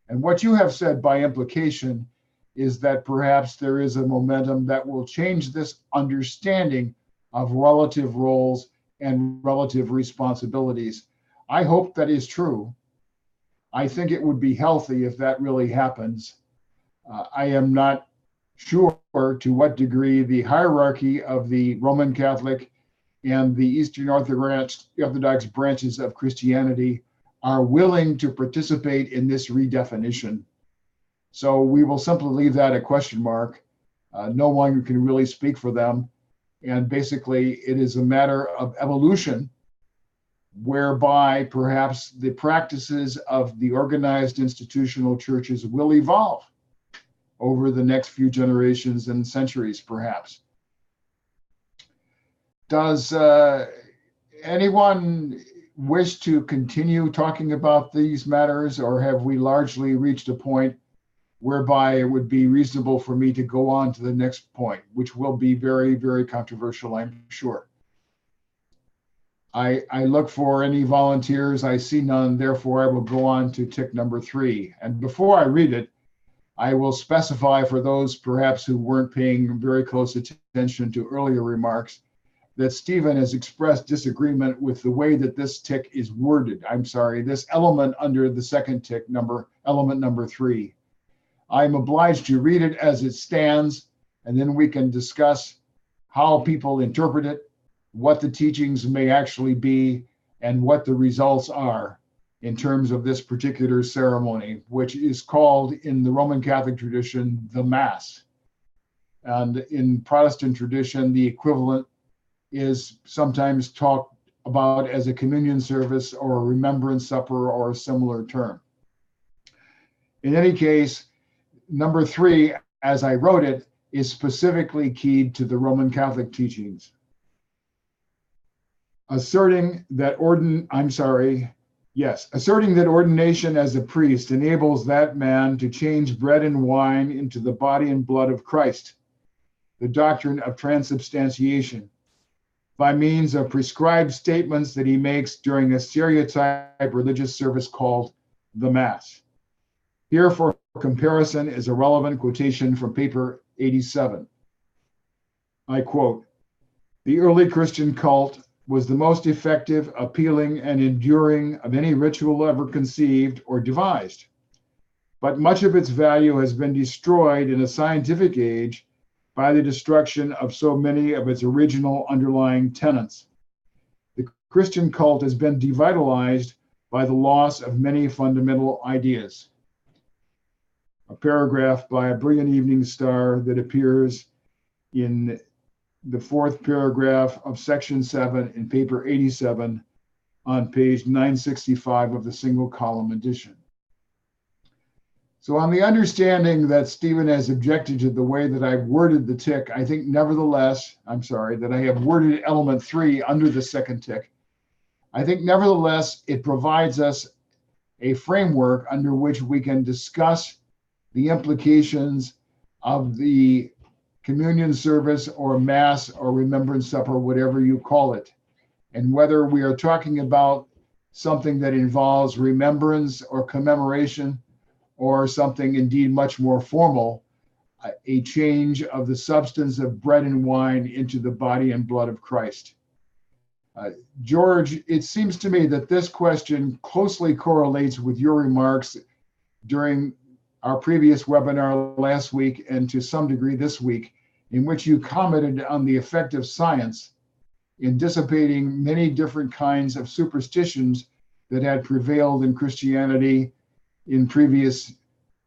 And what you have said by implication is that perhaps there is a momentum that will change this understanding of relative roles and relative responsibilities. I hope that is true. I think it would be healthy if that really happens. I am not sure to what degree the hierarchy of the Roman Catholic and the Eastern Orthodox branches of Christianity are willing to participate in this redefinition. So we will simply leave that a question mark. No one can really speak for them. And basically, it is a matter of evolution, whereby perhaps the practices of the organized institutional churches will evolve over the next few generations and centuries, perhaps. Does anyone wish to continue talking about these matters, or have we largely reached a point whereby it would be reasonable for me to go on to the next point, which will be very, very controversial, I'm sure? I look for any volunteers. I see none. Therefore, I will go on to tick number 3. And before I read it, I will specify for those perhaps who weren't paying very close attention to earlier remarks that Stephen has expressed disagreement with the way that this tick is worded. I'm sorry, this element under the second tick, element number 3. I'm obliged to read it as it stands, and then we can discuss how people interpret it, what the teachings may actually be, and what the results are. in terms of this particular ceremony, which is called in the Roman Catholic tradition, the Mass. And in Protestant tradition, the equivalent is sometimes talked about as a communion service or a remembrance supper or a similar term. In any case, number 3, as I wrote it, is specifically keyed to the Roman Catholic teachings. Asserting that ordination as a priest enables that man to change bread and wine into the body and blood of Christ, the doctrine of transubstantiation, by means of prescribed statements that he makes during a stereotype religious service called the Mass. Here, for comparison, is a relevant quotation from paper 87. I quote, "The early Christian cult was the most effective, appealing, and enduring of any ritual ever conceived or devised. But much of its value has been destroyed in a scientific age by the destruction of so many of its original underlying tenets. The Christian cult has been devitalized by the loss of many fundamental ideas." A paragraph by a brilliant evening star that appears in the 4th paragraph of section 7 in paper 87 on page 965 of the single column edition. So on the understanding that Stephen has objected to the way that I've worded the tick, I think nevertheless, that I have worded element 3 under the second tick. I think nevertheless, it provides us a framework under which we can discuss the implications of the communion service or Mass or remembrance supper, whatever you call it, and whether we are talking about something that involves remembrance or commemoration or something indeed much more formal, a change of the substance of bread and wine into the body and blood of Christ. George, it seems to me that this question closely correlates with your remarks during our previous webinar last week and to some degree this week, in which you commented on the effect of science in dissipating many different kinds of superstitions that had prevailed in Christianity in previous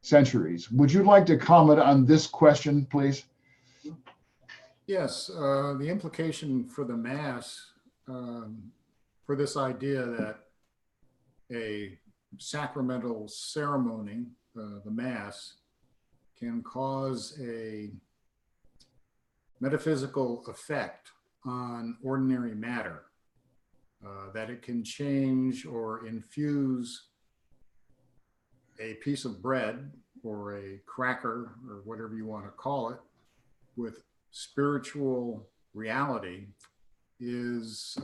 centuries. Would you like to comment on this question, please? Yes, the implication for the Mass, for this idea that a sacramental ceremony, the Mass, can cause a metaphysical effect on ordinary matter, that it can change or infuse a piece of bread or a cracker or whatever you want to call it with spiritual reality is,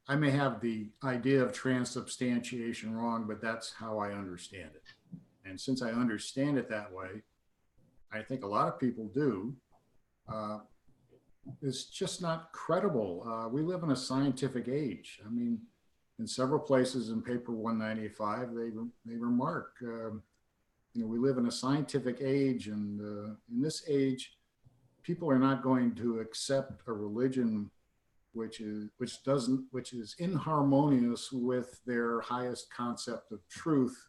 I may have the idea of transubstantiation wrong, but that's how I understand it. And since I understand it that way, I think a lot of people do, it's just not credible. We live in a scientific age. I mean, in several places in paper 195, they remark, we live in a scientific age, and in this age, people are not going to accept a religion which is inharmonious with their highest concept of truth,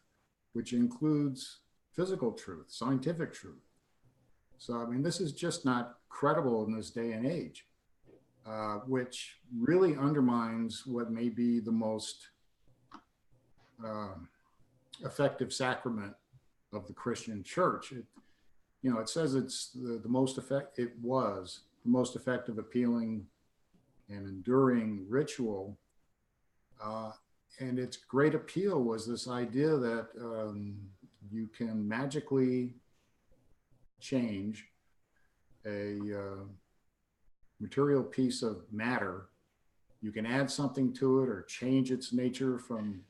which includes physical truth, scientific truth. So, this is just not credible in this day and age, which really undermines what may be the most effective sacrament of the Christian church. It says it's the most effective, appealing, and enduring ritual. And its great appeal was this idea that you can magically change a material piece of matter. You can add something to it or change its nature from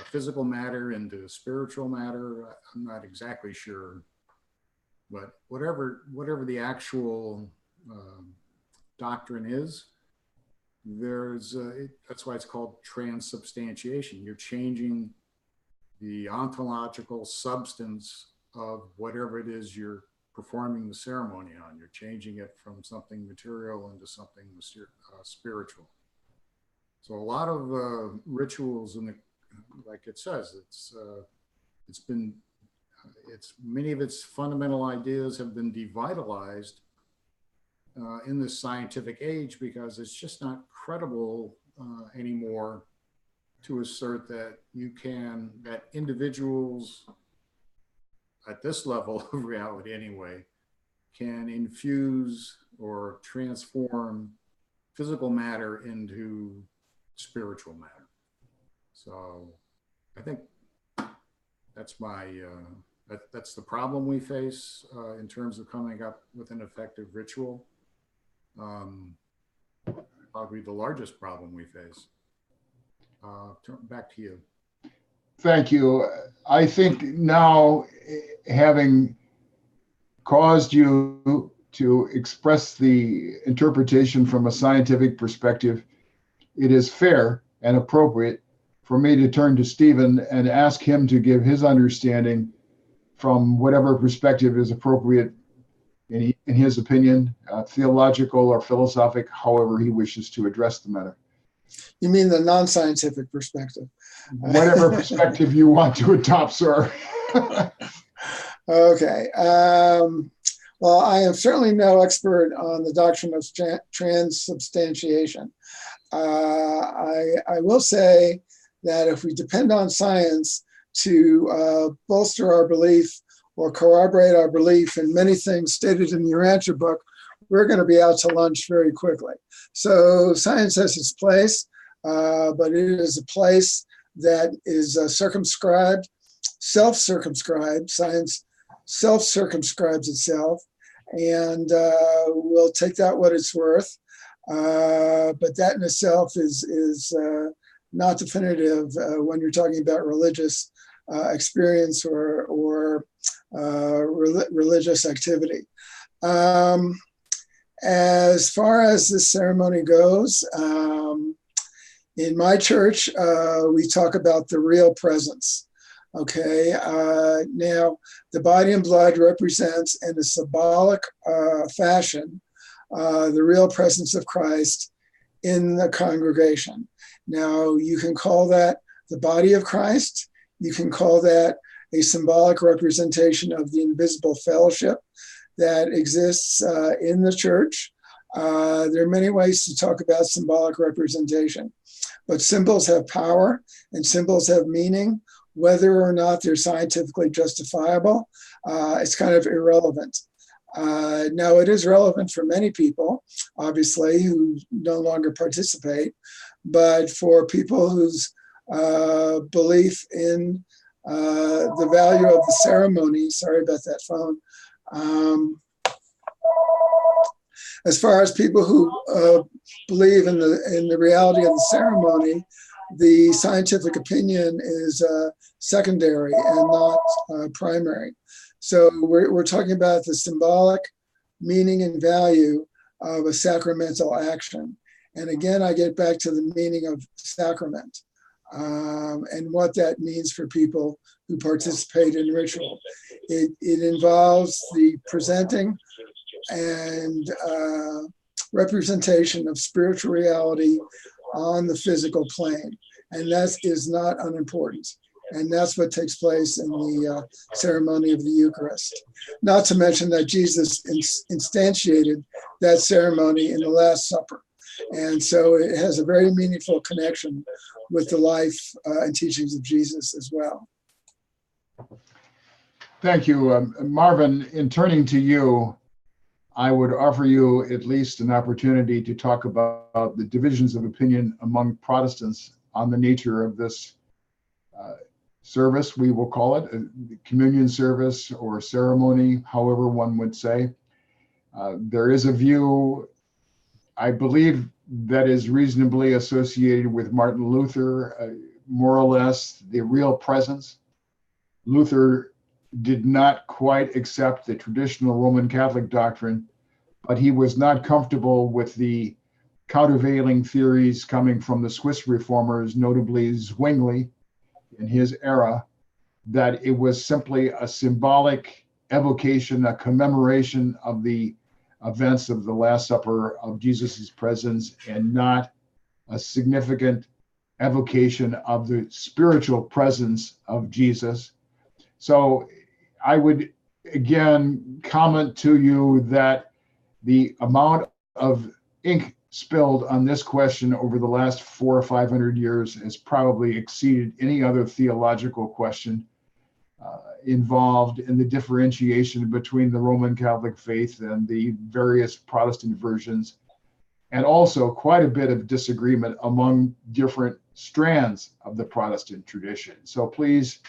physical matter into spiritual matter. I'm not exactly sure, but whatever the actual doctrine is, that's why it's called transubstantiation. You're changing the ontological substance of whatever it is you're performing the ceremony on. You're changing it from something material into something spiritual. So a lot of rituals in the, like it says, many of its fundamental ideas have been devitalized in this scientific age because it's just not credible anymore to assert that that individuals at this level of reality anyway, can infuse or transform physical matter into spiritual matter. So I think that's that's the problem we face in terms of coming up with an effective ritual. Probably the largest problem we face. Back to you. Thank you. I think now, having caused you to express the interpretation from a scientific perspective, it is fair and appropriate for me to turn to Stephen and ask him to give his understanding from whatever perspective is appropriate in his opinion, theological or philosophic, however he wishes to address the matter. You mean the non-scientific perspective? Whatever perspective you want to adopt, sir. Okay. Well, I am certainly no expert on the doctrine of transubstantiation. I will say that if we depend on science to bolster our belief or corroborate our belief in many things stated in the Urantia book, we're going to be out to lunch very quickly. So science has its place, but it is a place that is circumscribed, self-circumscribed. Science self-circumscribes itself, and we'll take that what it's worth. But that in itself is not definitive when you're talking about religious experience or religious activity. As far as this ceremony goes, in my church, we talk about the real presence. Okay, now the body and blood represents in a symbolic fashion the real presence of Christ in the congregation. Now you can call that the body of Christ. You can call that a symbolic representation of the invisible fellowship that exists in the church. There are many ways to talk about symbolic representation, but symbols have power and symbols have meaning. Whether or not they're scientifically justifiable, it's kind of irrelevant. Now, it is relevant for many people, obviously, who no longer participate, but for people whose belief in the value of the ceremony, sorry about that phone, as far as people who believe in the reality of the ceremony, the scientific opinion is secondary and not primary. So we're talking about the symbolic meaning and value of a sacramental action. And again, I get back to the meaning of sacrament and what that means for people who participate in ritual. It involves the presenting and representation of spiritual reality on the physical plane. And that is not unimportant. And that's what takes place in the ceremony of the Eucharist. Not to mention that Jesus instantiated that ceremony in the Last Supper. And so it has a very meaningful connection with the life and teachings of Jesus as well. Thank you. Marvin, in turning to you, I would offer you at least an opportunity to talk about the divisions of opinion among Protestants on the nature of this service, we will call it, a communion service or ceremony, however one would say. There is a view, I believe, that is reasonably associated with Martin Luther, more or less the real presence. Luther did not quite accept the traditional Roman Catholic doctrine, but he was not comfortable with the countervailing theories coming from the Swiss reformers, notably Zwingli in his era, that it was simply a symbolic evocation, a commemoration of the events of the Last Supper, of Jesus's presence, and not a significant evocation of the spiritual presence of Jesus. So I would again comment to you that the amount of ink spilled on this question over the last 400 or 500 years has probably exceeded any other theological question involved in the differentiation between the Roman Catholic faith and the various Protestant versions, and also quite a bit of disagreement among different strands of the Protestant tradition. So please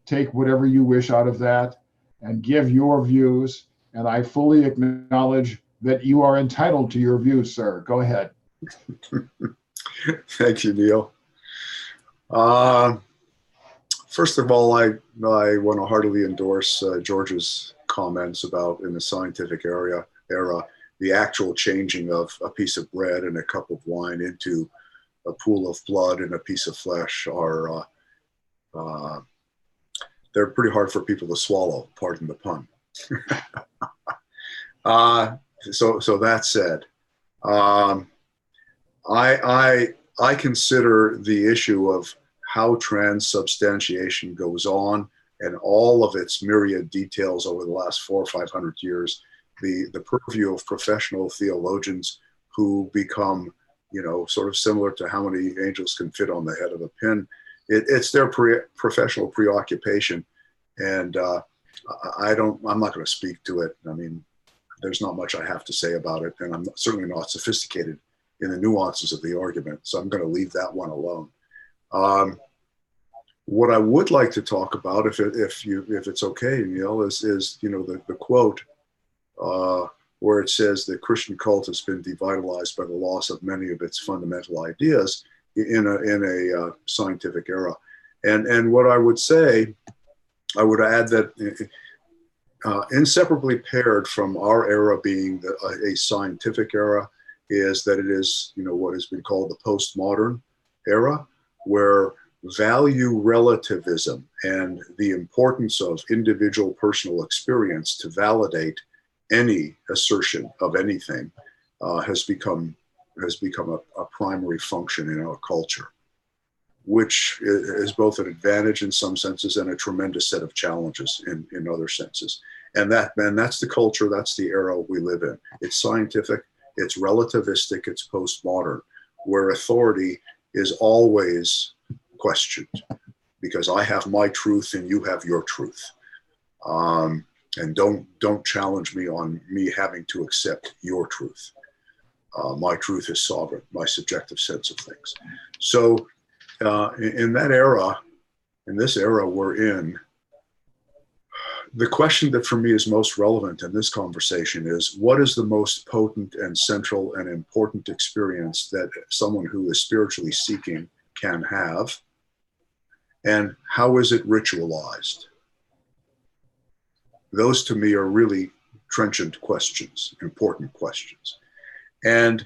take whatever you wish out of that and give your views. And I fully acknowledge that you are entitled to your views, sir. Go ahead. Thank you, Neil. First of all, I want to heartily endorse George's comments about in the scientific era, the actual changing of a piece of bread and a cup of wine into a pool of blood and a piece of flesh are they're pretty hard for people to swallow, pardon the pun. So that said, I consider the issue of how transubstantiation goes on and all of its myriad details over the last 400 or 500 years, the purview of professional theologians who become, sort of similar to how many angels can fit on the head of a pin. It's their professional preoccupation, and I'm not going to speak to it. I mean, there's not much I have to say about it, and I'm certainly not sophisticated in the nuances of the argument, so I'm going to leave that one alone. What I would like to talk about, if it's okay, Neil, is the quote where it says the Christian cult has been devitalized by the loss of many of its fundamental ideas in a scientific era. And what I would say, I would add that inseparably paired from our era being a scientific era is that it is, what has been called the postmodern era, where value relativism and the importance of individual personal experience to validate any assertion of anything has become a primary function in our culture, which is both an advantage in some senses and a tremendous set of challenges in other senses. And that's the culture, that's the era we live in. It's scientific, it's relativistic, it's postmodern, where authority is always questioned because I have my truth and you have your truth. And don't challenge me on me having to accept your truth. My truth is sovereign, my subjective sense of things. So in that era, in this era we're in, the question that for me is most relevant in this conversation is, what is the most potent and central and important experience that someone who is spiritually seeking can have? And how is it ritualized? Those to me are really trenchant questions, important questions. And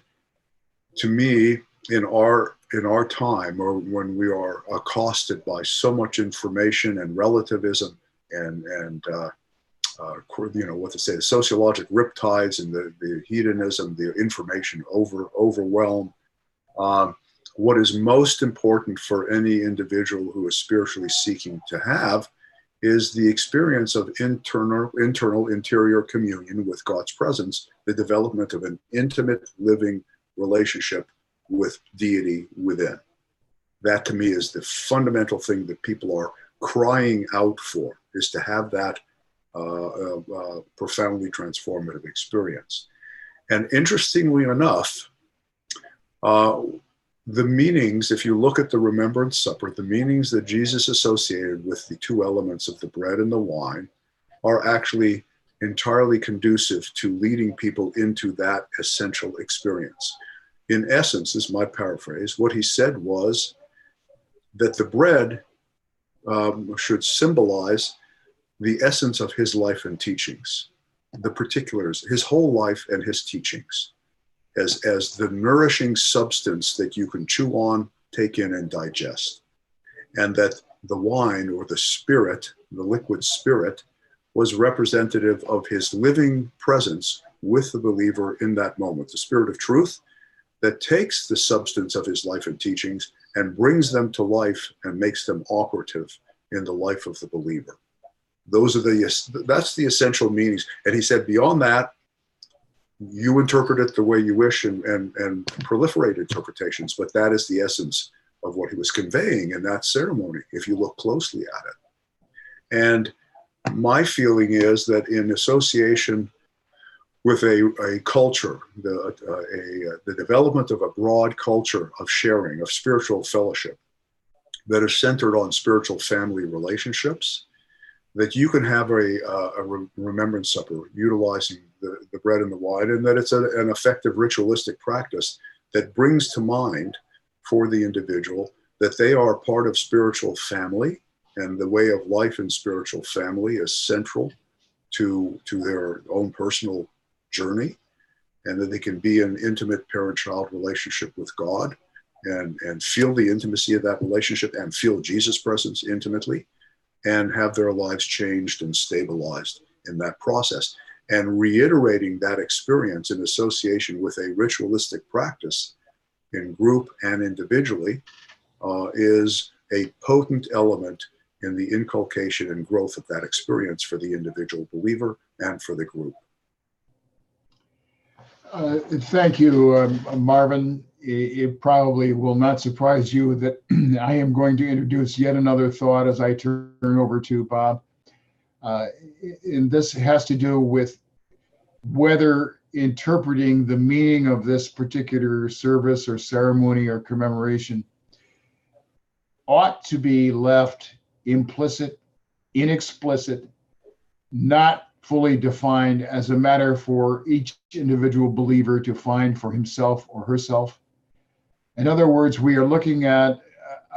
to me, in our time, or when we are accosted by so much information and relativism and what to say, the sociologic riptides and the hedonism, the information overwhelm, what is most important for any individual who is spiritually seeking to have is the experience of interior communion with God's presence, the development of an intimate living relationship with deity within. That to me is the fundamental thing that people are crying out for, is to have that profoundly transformative experience. And interestingly enough, the meanings, if you look at the Remembrance Supper, the meanings that Jesus associated with the two elements of the bread and the wine are actually entirely conducive to leading people into that essential experience. In essence, is my paraphrase, what he said was that the bread should symbolize the essence of his life and teachings, the particulars, his whole life and his teachings, as the nourishing substance that you can chew on, take in, and digest. And that the wine, or the spirit, the liquid spirit, was representative of his living presence with the believer in that moment, the spirit of truth that takes the substance of his life and teachings and brings them to life and makes them operative in the life of the believer. That's the essential meanings. And he said, beyond that, you interpret it the way you wish and proliferate interpretations, but that is the essence of what he was conveying in that ceremony, if you look closely at it. And my feeling is that in association with a culture, the development of a broad culture of sharing, of spiritual fellowship that is centered on spiritual family relationships, that you can have a remembrance supper utilizing the bread and the wine, and that it's an effective ritualistic practice that brings to mind for the individual that they are part of spiritual family, and the way of life in spiritual family is central to their own personal journey, and that they can be in intimate parent-child relationship with God and feel the intimacy of that relationship and feel Jesus' presence intimately, and have their lives changed and stabilized in that process. And reiterating that experience in association with a ritualistic practice in group and individually is a potent element in the inculcation and growth of that experience for the individual believer and for the group. Thank you, Marvin. It probably will not surprise you that I am going to introduce yet another thought as I turn over to Bob. And this has to do with whether interpreting the meaning of this particular service or ceremony or commemoration ought to be left implicit, inexplicit, not fully defined, as a matter for each individual believer to find for himself or herself. In other words, we are looking at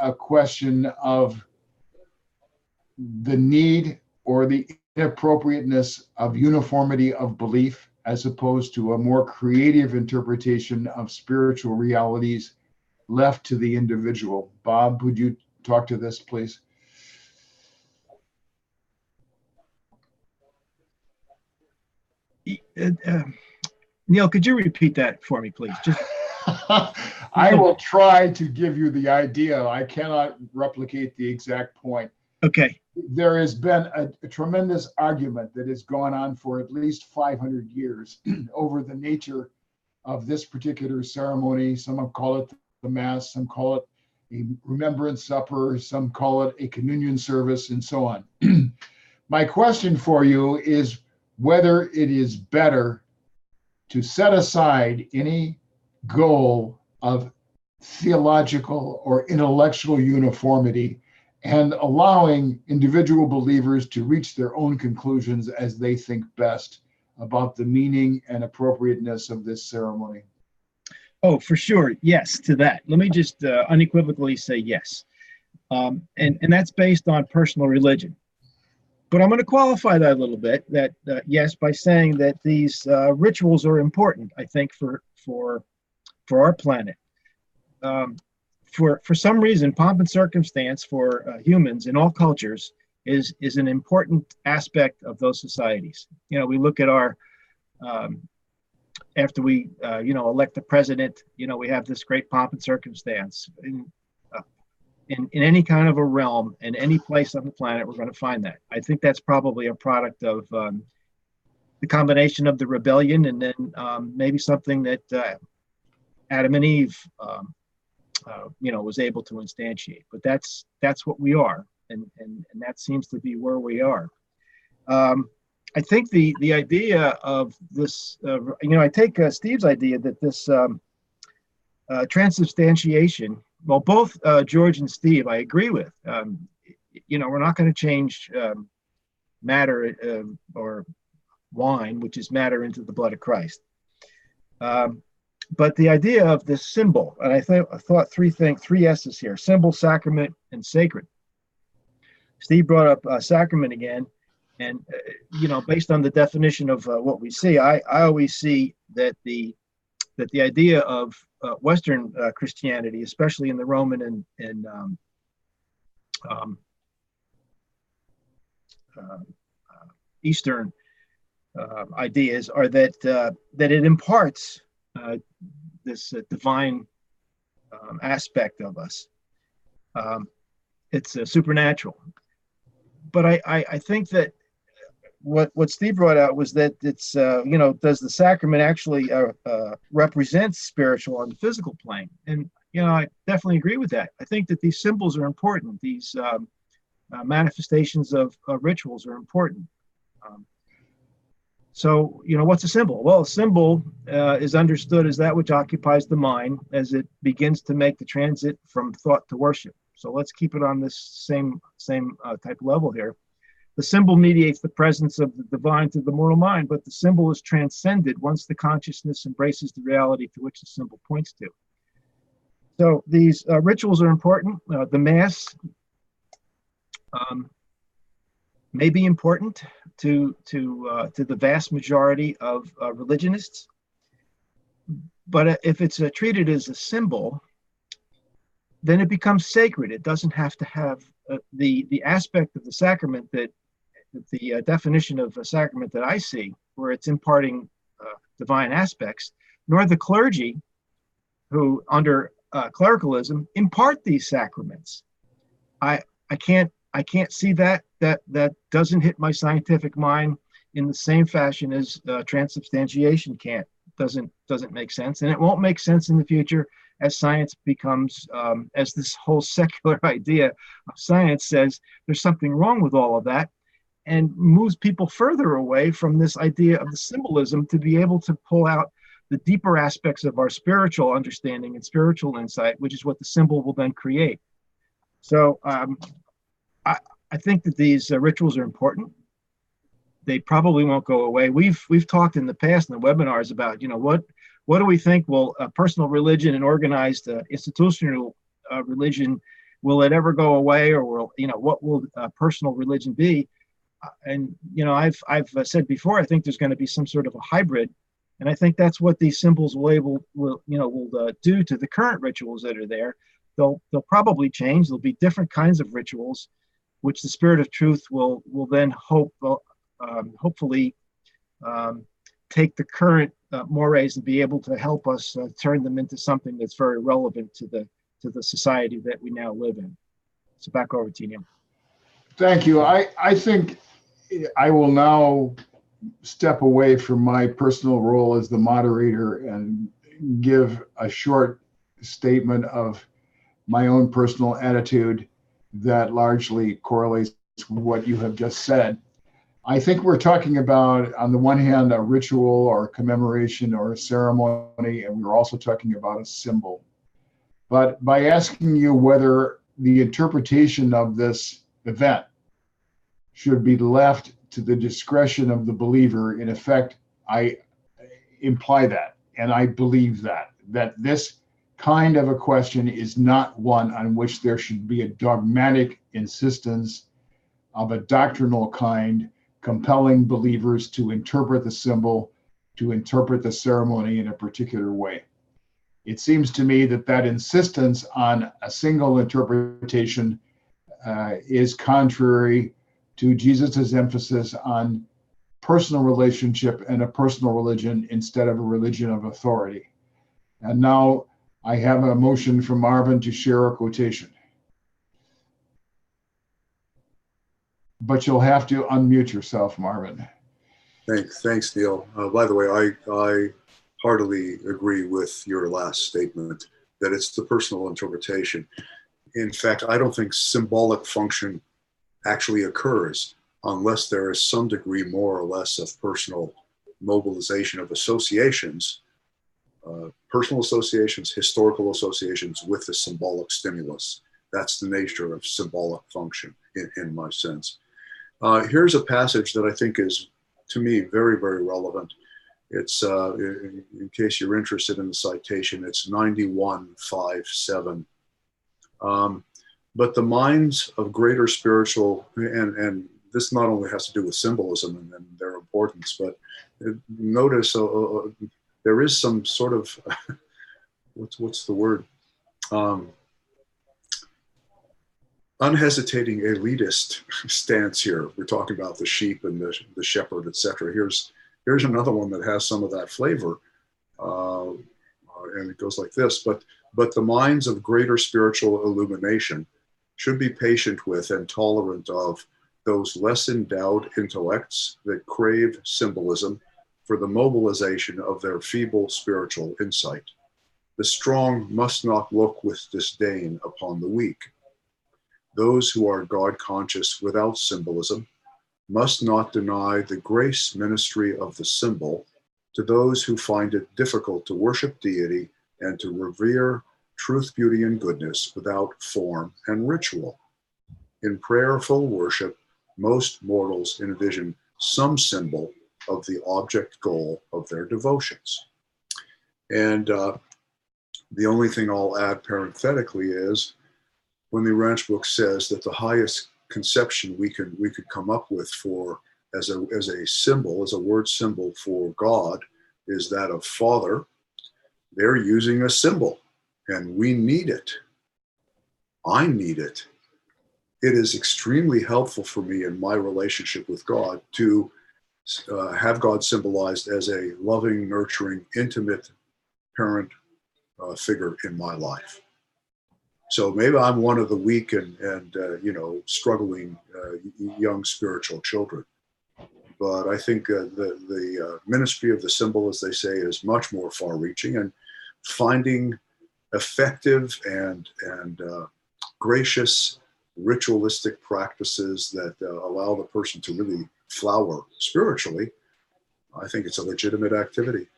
a question of the need or the inappropriateness of uniformity of belief, as opposed to a more creative interpretation of spiritual realities left to the individual. Bob, would you talk to this, please? Neil, could you repeat that for me, please? Just I will try to give you the idea. I cannot replicate the exact point. okay. There has been a tremendous argument that has gone on for at least 500 years over the nature of this particular ceremony. Some call it the Mass, some call it a remembrance supper, some call it a communion service, and so on. My question for you is whether it is better to set aside any goal of theological or intellectual uniformity and allowing individual believers to reach their own conclusions as they think best about the meaning and appropriateness of this ceremony. Oh, for sure. Yes, to that. Let me just unequivocally say yes. And that's based on personal religion. But I'm going to qualify that a little bit, that yes, by saying that these rituals are important, I think, for our planet. For some reason, pomp and circumstance for humans in all cultures is an important aspect of those societies. You know, we look at our after we elect the president, we have this great pomp and circumstance. In any kind of a realm, in any place on the planet, we're going to find that. I think that's probably a product of the combination of the rebellion and then maybe something that Adam and Eve was able to instantiate. But that's what we are, and that seems to be where we are. I think the idea of this, I take Steve's idea that this transubstantiation, well, both George and Steve, I agree with. We're not going to change matter or wine, which is matter, into the blood of Christ. But the idea of this symbol, and I thought three S's here: symbol, sacrament, and sacred. Steve brought up sacrament again, and based on the definition of what we see, I always see that the idea of Western Christianity, especially in the Roman and Eastern ideas, are that it imparts this divine aspect of us. It's supernatural. But I think that what Steve brought out was that it's, does the sacrament actually represent spiritual on the physical plane? And, I definitely agree with that. I think that these symbols are important. These manifestations of rituals are important. So, what's a symbol? Well, a symbol is understood as that which occupies the mind as it begins to make the transit from thought to worship. So let's keep it on this same type level here. The symbol mediates the presence of the divine to the mortal mind, but the symbol is transcended once the consciousness embraces the reality to which the symbol points to. So these rituals are important. The Mass may be important to the vast majority of religionists, but if it's treated as a symbol, then it becomes sacred. It doesn't have to have the aspect of the sacrament that the definition of a sacrament that I see, where it's imparting divine aspects, nor the clergy who under clericalism impart these sacraments. I can't see that doesn't hit my scientific mind in the same fashion as transubstantiation can't. Doesn't make sense, and it won't make sense in the future as science becomes, as this whole secular idea of science says there's something wrong with all of that, and moves people further away from this idea of the symbolism to be able to pull out the deeper aspects of our spiritual understanding and spiritual insight, which is what the symbol will then create. So I think that these rituals are important. They probably won't go away. We've talked in the past in the webinars about, what do we think will personal religion and organized institutional religion, will it ever go away, or what will personal religion be? And I've said before, I think there's going to be some sort of a hybrid, and I think that's what these symbols will do to the current rituals that are there. They'll probably change. There'll be different kinds of rituals, which the Spirit of Truth will then hopefully take the current mores and be able to help us turn them into something that's very relevant to the society that we now live in. So back over to you, Neil. Thank you. I think I will now step away from my personal role as the moderator and give a short statement of my own personal attitude that largely correlates with what you have just said. I think we're talking about, on the one hand, a ritual or a commemoration or a ceremony, and we're also talking about a symbol. But by asking you whether the interpretation of this event should be left to the discretion of the believer, in effect, I imply that, and I believe that this kind of a question is not one on which there should be a dogmatic insistence of a doctrinal kind, compelling believers to interpret the symbol, to interpret the ceremony in a particular way. It seems to me that insistence on a single interpretation is contrary to Jesus's emphasis on personal relationship and a personal religion instead of a religion of authority. And now I have a motion from Marvin to share a quotation. But you'll have to unmute yourself, Marvin. Thanks, Neil. By the way, I heartily agree with your last statement that it's the personal interpretation. In fact, I don't think symbolic function actually occurs unless there is some degree, more or less, of personal mobilization of associations, personal associations, historical associations with the symbolic stimulus. That's the nature of symbolic function in my sense. Here's a passage that I think is, to me, very, very relevant. It's, in case you're interested in the citation, it's 91:5-7. But the minds of greater spiritual, and this not only has to do with symbolism and their importance, but notice there is some sort of, what's the word? Unhesitating elitist stance here. We're talking about the sheep and the shepherd, etc. Here's another one that has some of that flavor. and it goes like this, but the minds of greater spiritual illumination should be patient with and tolerant of those less endowed intellects that crave symbolism for the mobilization of their feeble spiritual insight. The strong must not look with disdain upon the weak. Those who are God conscious without symbolism must not deny the grace ministry of the symbol to those who find it difficult to worship deity and to revere truth, beauty, and goodness without form and ritual. In prayerful worship, most mortals envision some symbol of the object goal of their devotions. And the only thing I'll add parenthetically is when the Ranch book says that the highest conception we could come up with for as a symbol, as a word symbol for God, is that of Father. They're using a symbol, and we need it. I need it. It is extremely helpful for me in my relationship with God to have God symbolized as a loving, nurturing, intimate parent figure in my life. So maybe I'm one of the weak and struggling young spiritual children. But I think the ministry of the symbol, as they say, is much more far-reaching, and finding effective and gracious ritualistic practices that allow the person to really flower spiritually, I think it's a legitimate activity.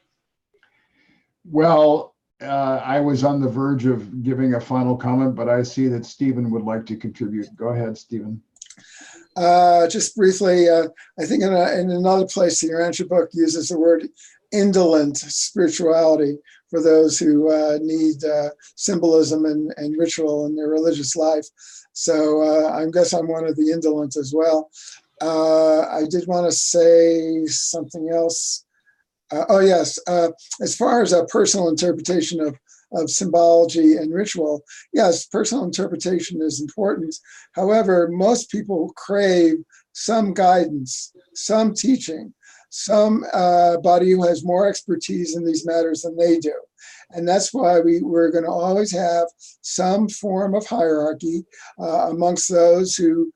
Well, I was on the verge of giving a final comment, but I see that Stephen would like to contribute. Go ahead, Stephen. Just briefly, I think in another place, the Rancher book uses the word indolent spirituality for those who need symbolism and ritual in their religious life. So I guess I'm one of the indolent as well. I did want to say something else. Oh, yes. As far as a personal interpretation of symbology and ritual, yes, personal interpretation is important. However, most people crave some guidance, some teaching, somebody who has more expertise in these matters than they do. And that's why we're going to always have some form of hierarchy amongst those who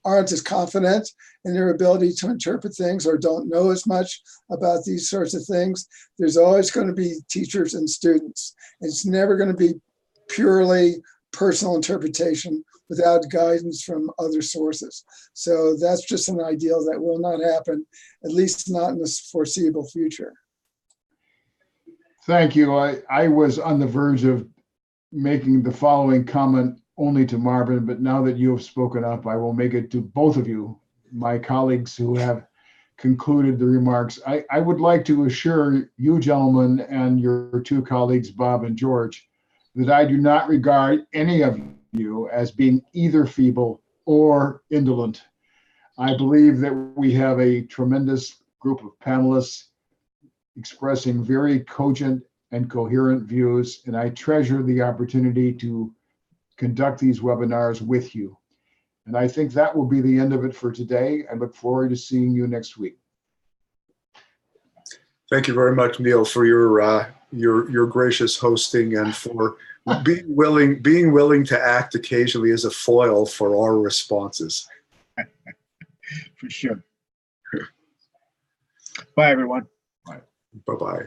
aren't as confident in their ability to interpret things or don't know as much about these sorts of things. There's always going to be teachers and students. It's never going to be purely personal interpretation without guidance from other sources. So that's just an ideal that will not happen, at least not in the foreseeable future. Thank you. I was on the verge of making the following comment only to Marvin, but now that you have spoken up, I will make it to both of you, my colleagues who have concluded the remarks. I would like to assure you gentlemen and your two colleagues, Bob and George, that I do not regard any of you as being either feeble or indolent. I believe that we have a tremendous group of panelists expressing very cogent and coherent views, and I treasure the opportunity to conduct these webinars with you. And I think that will be the end of it for today. I look forward to seeing you next week. Thank you very much, Neil, for your gracious hosting and for being willing to act occasionally as a foil for our responses. For sure. Bye, everyone. Bye-bye.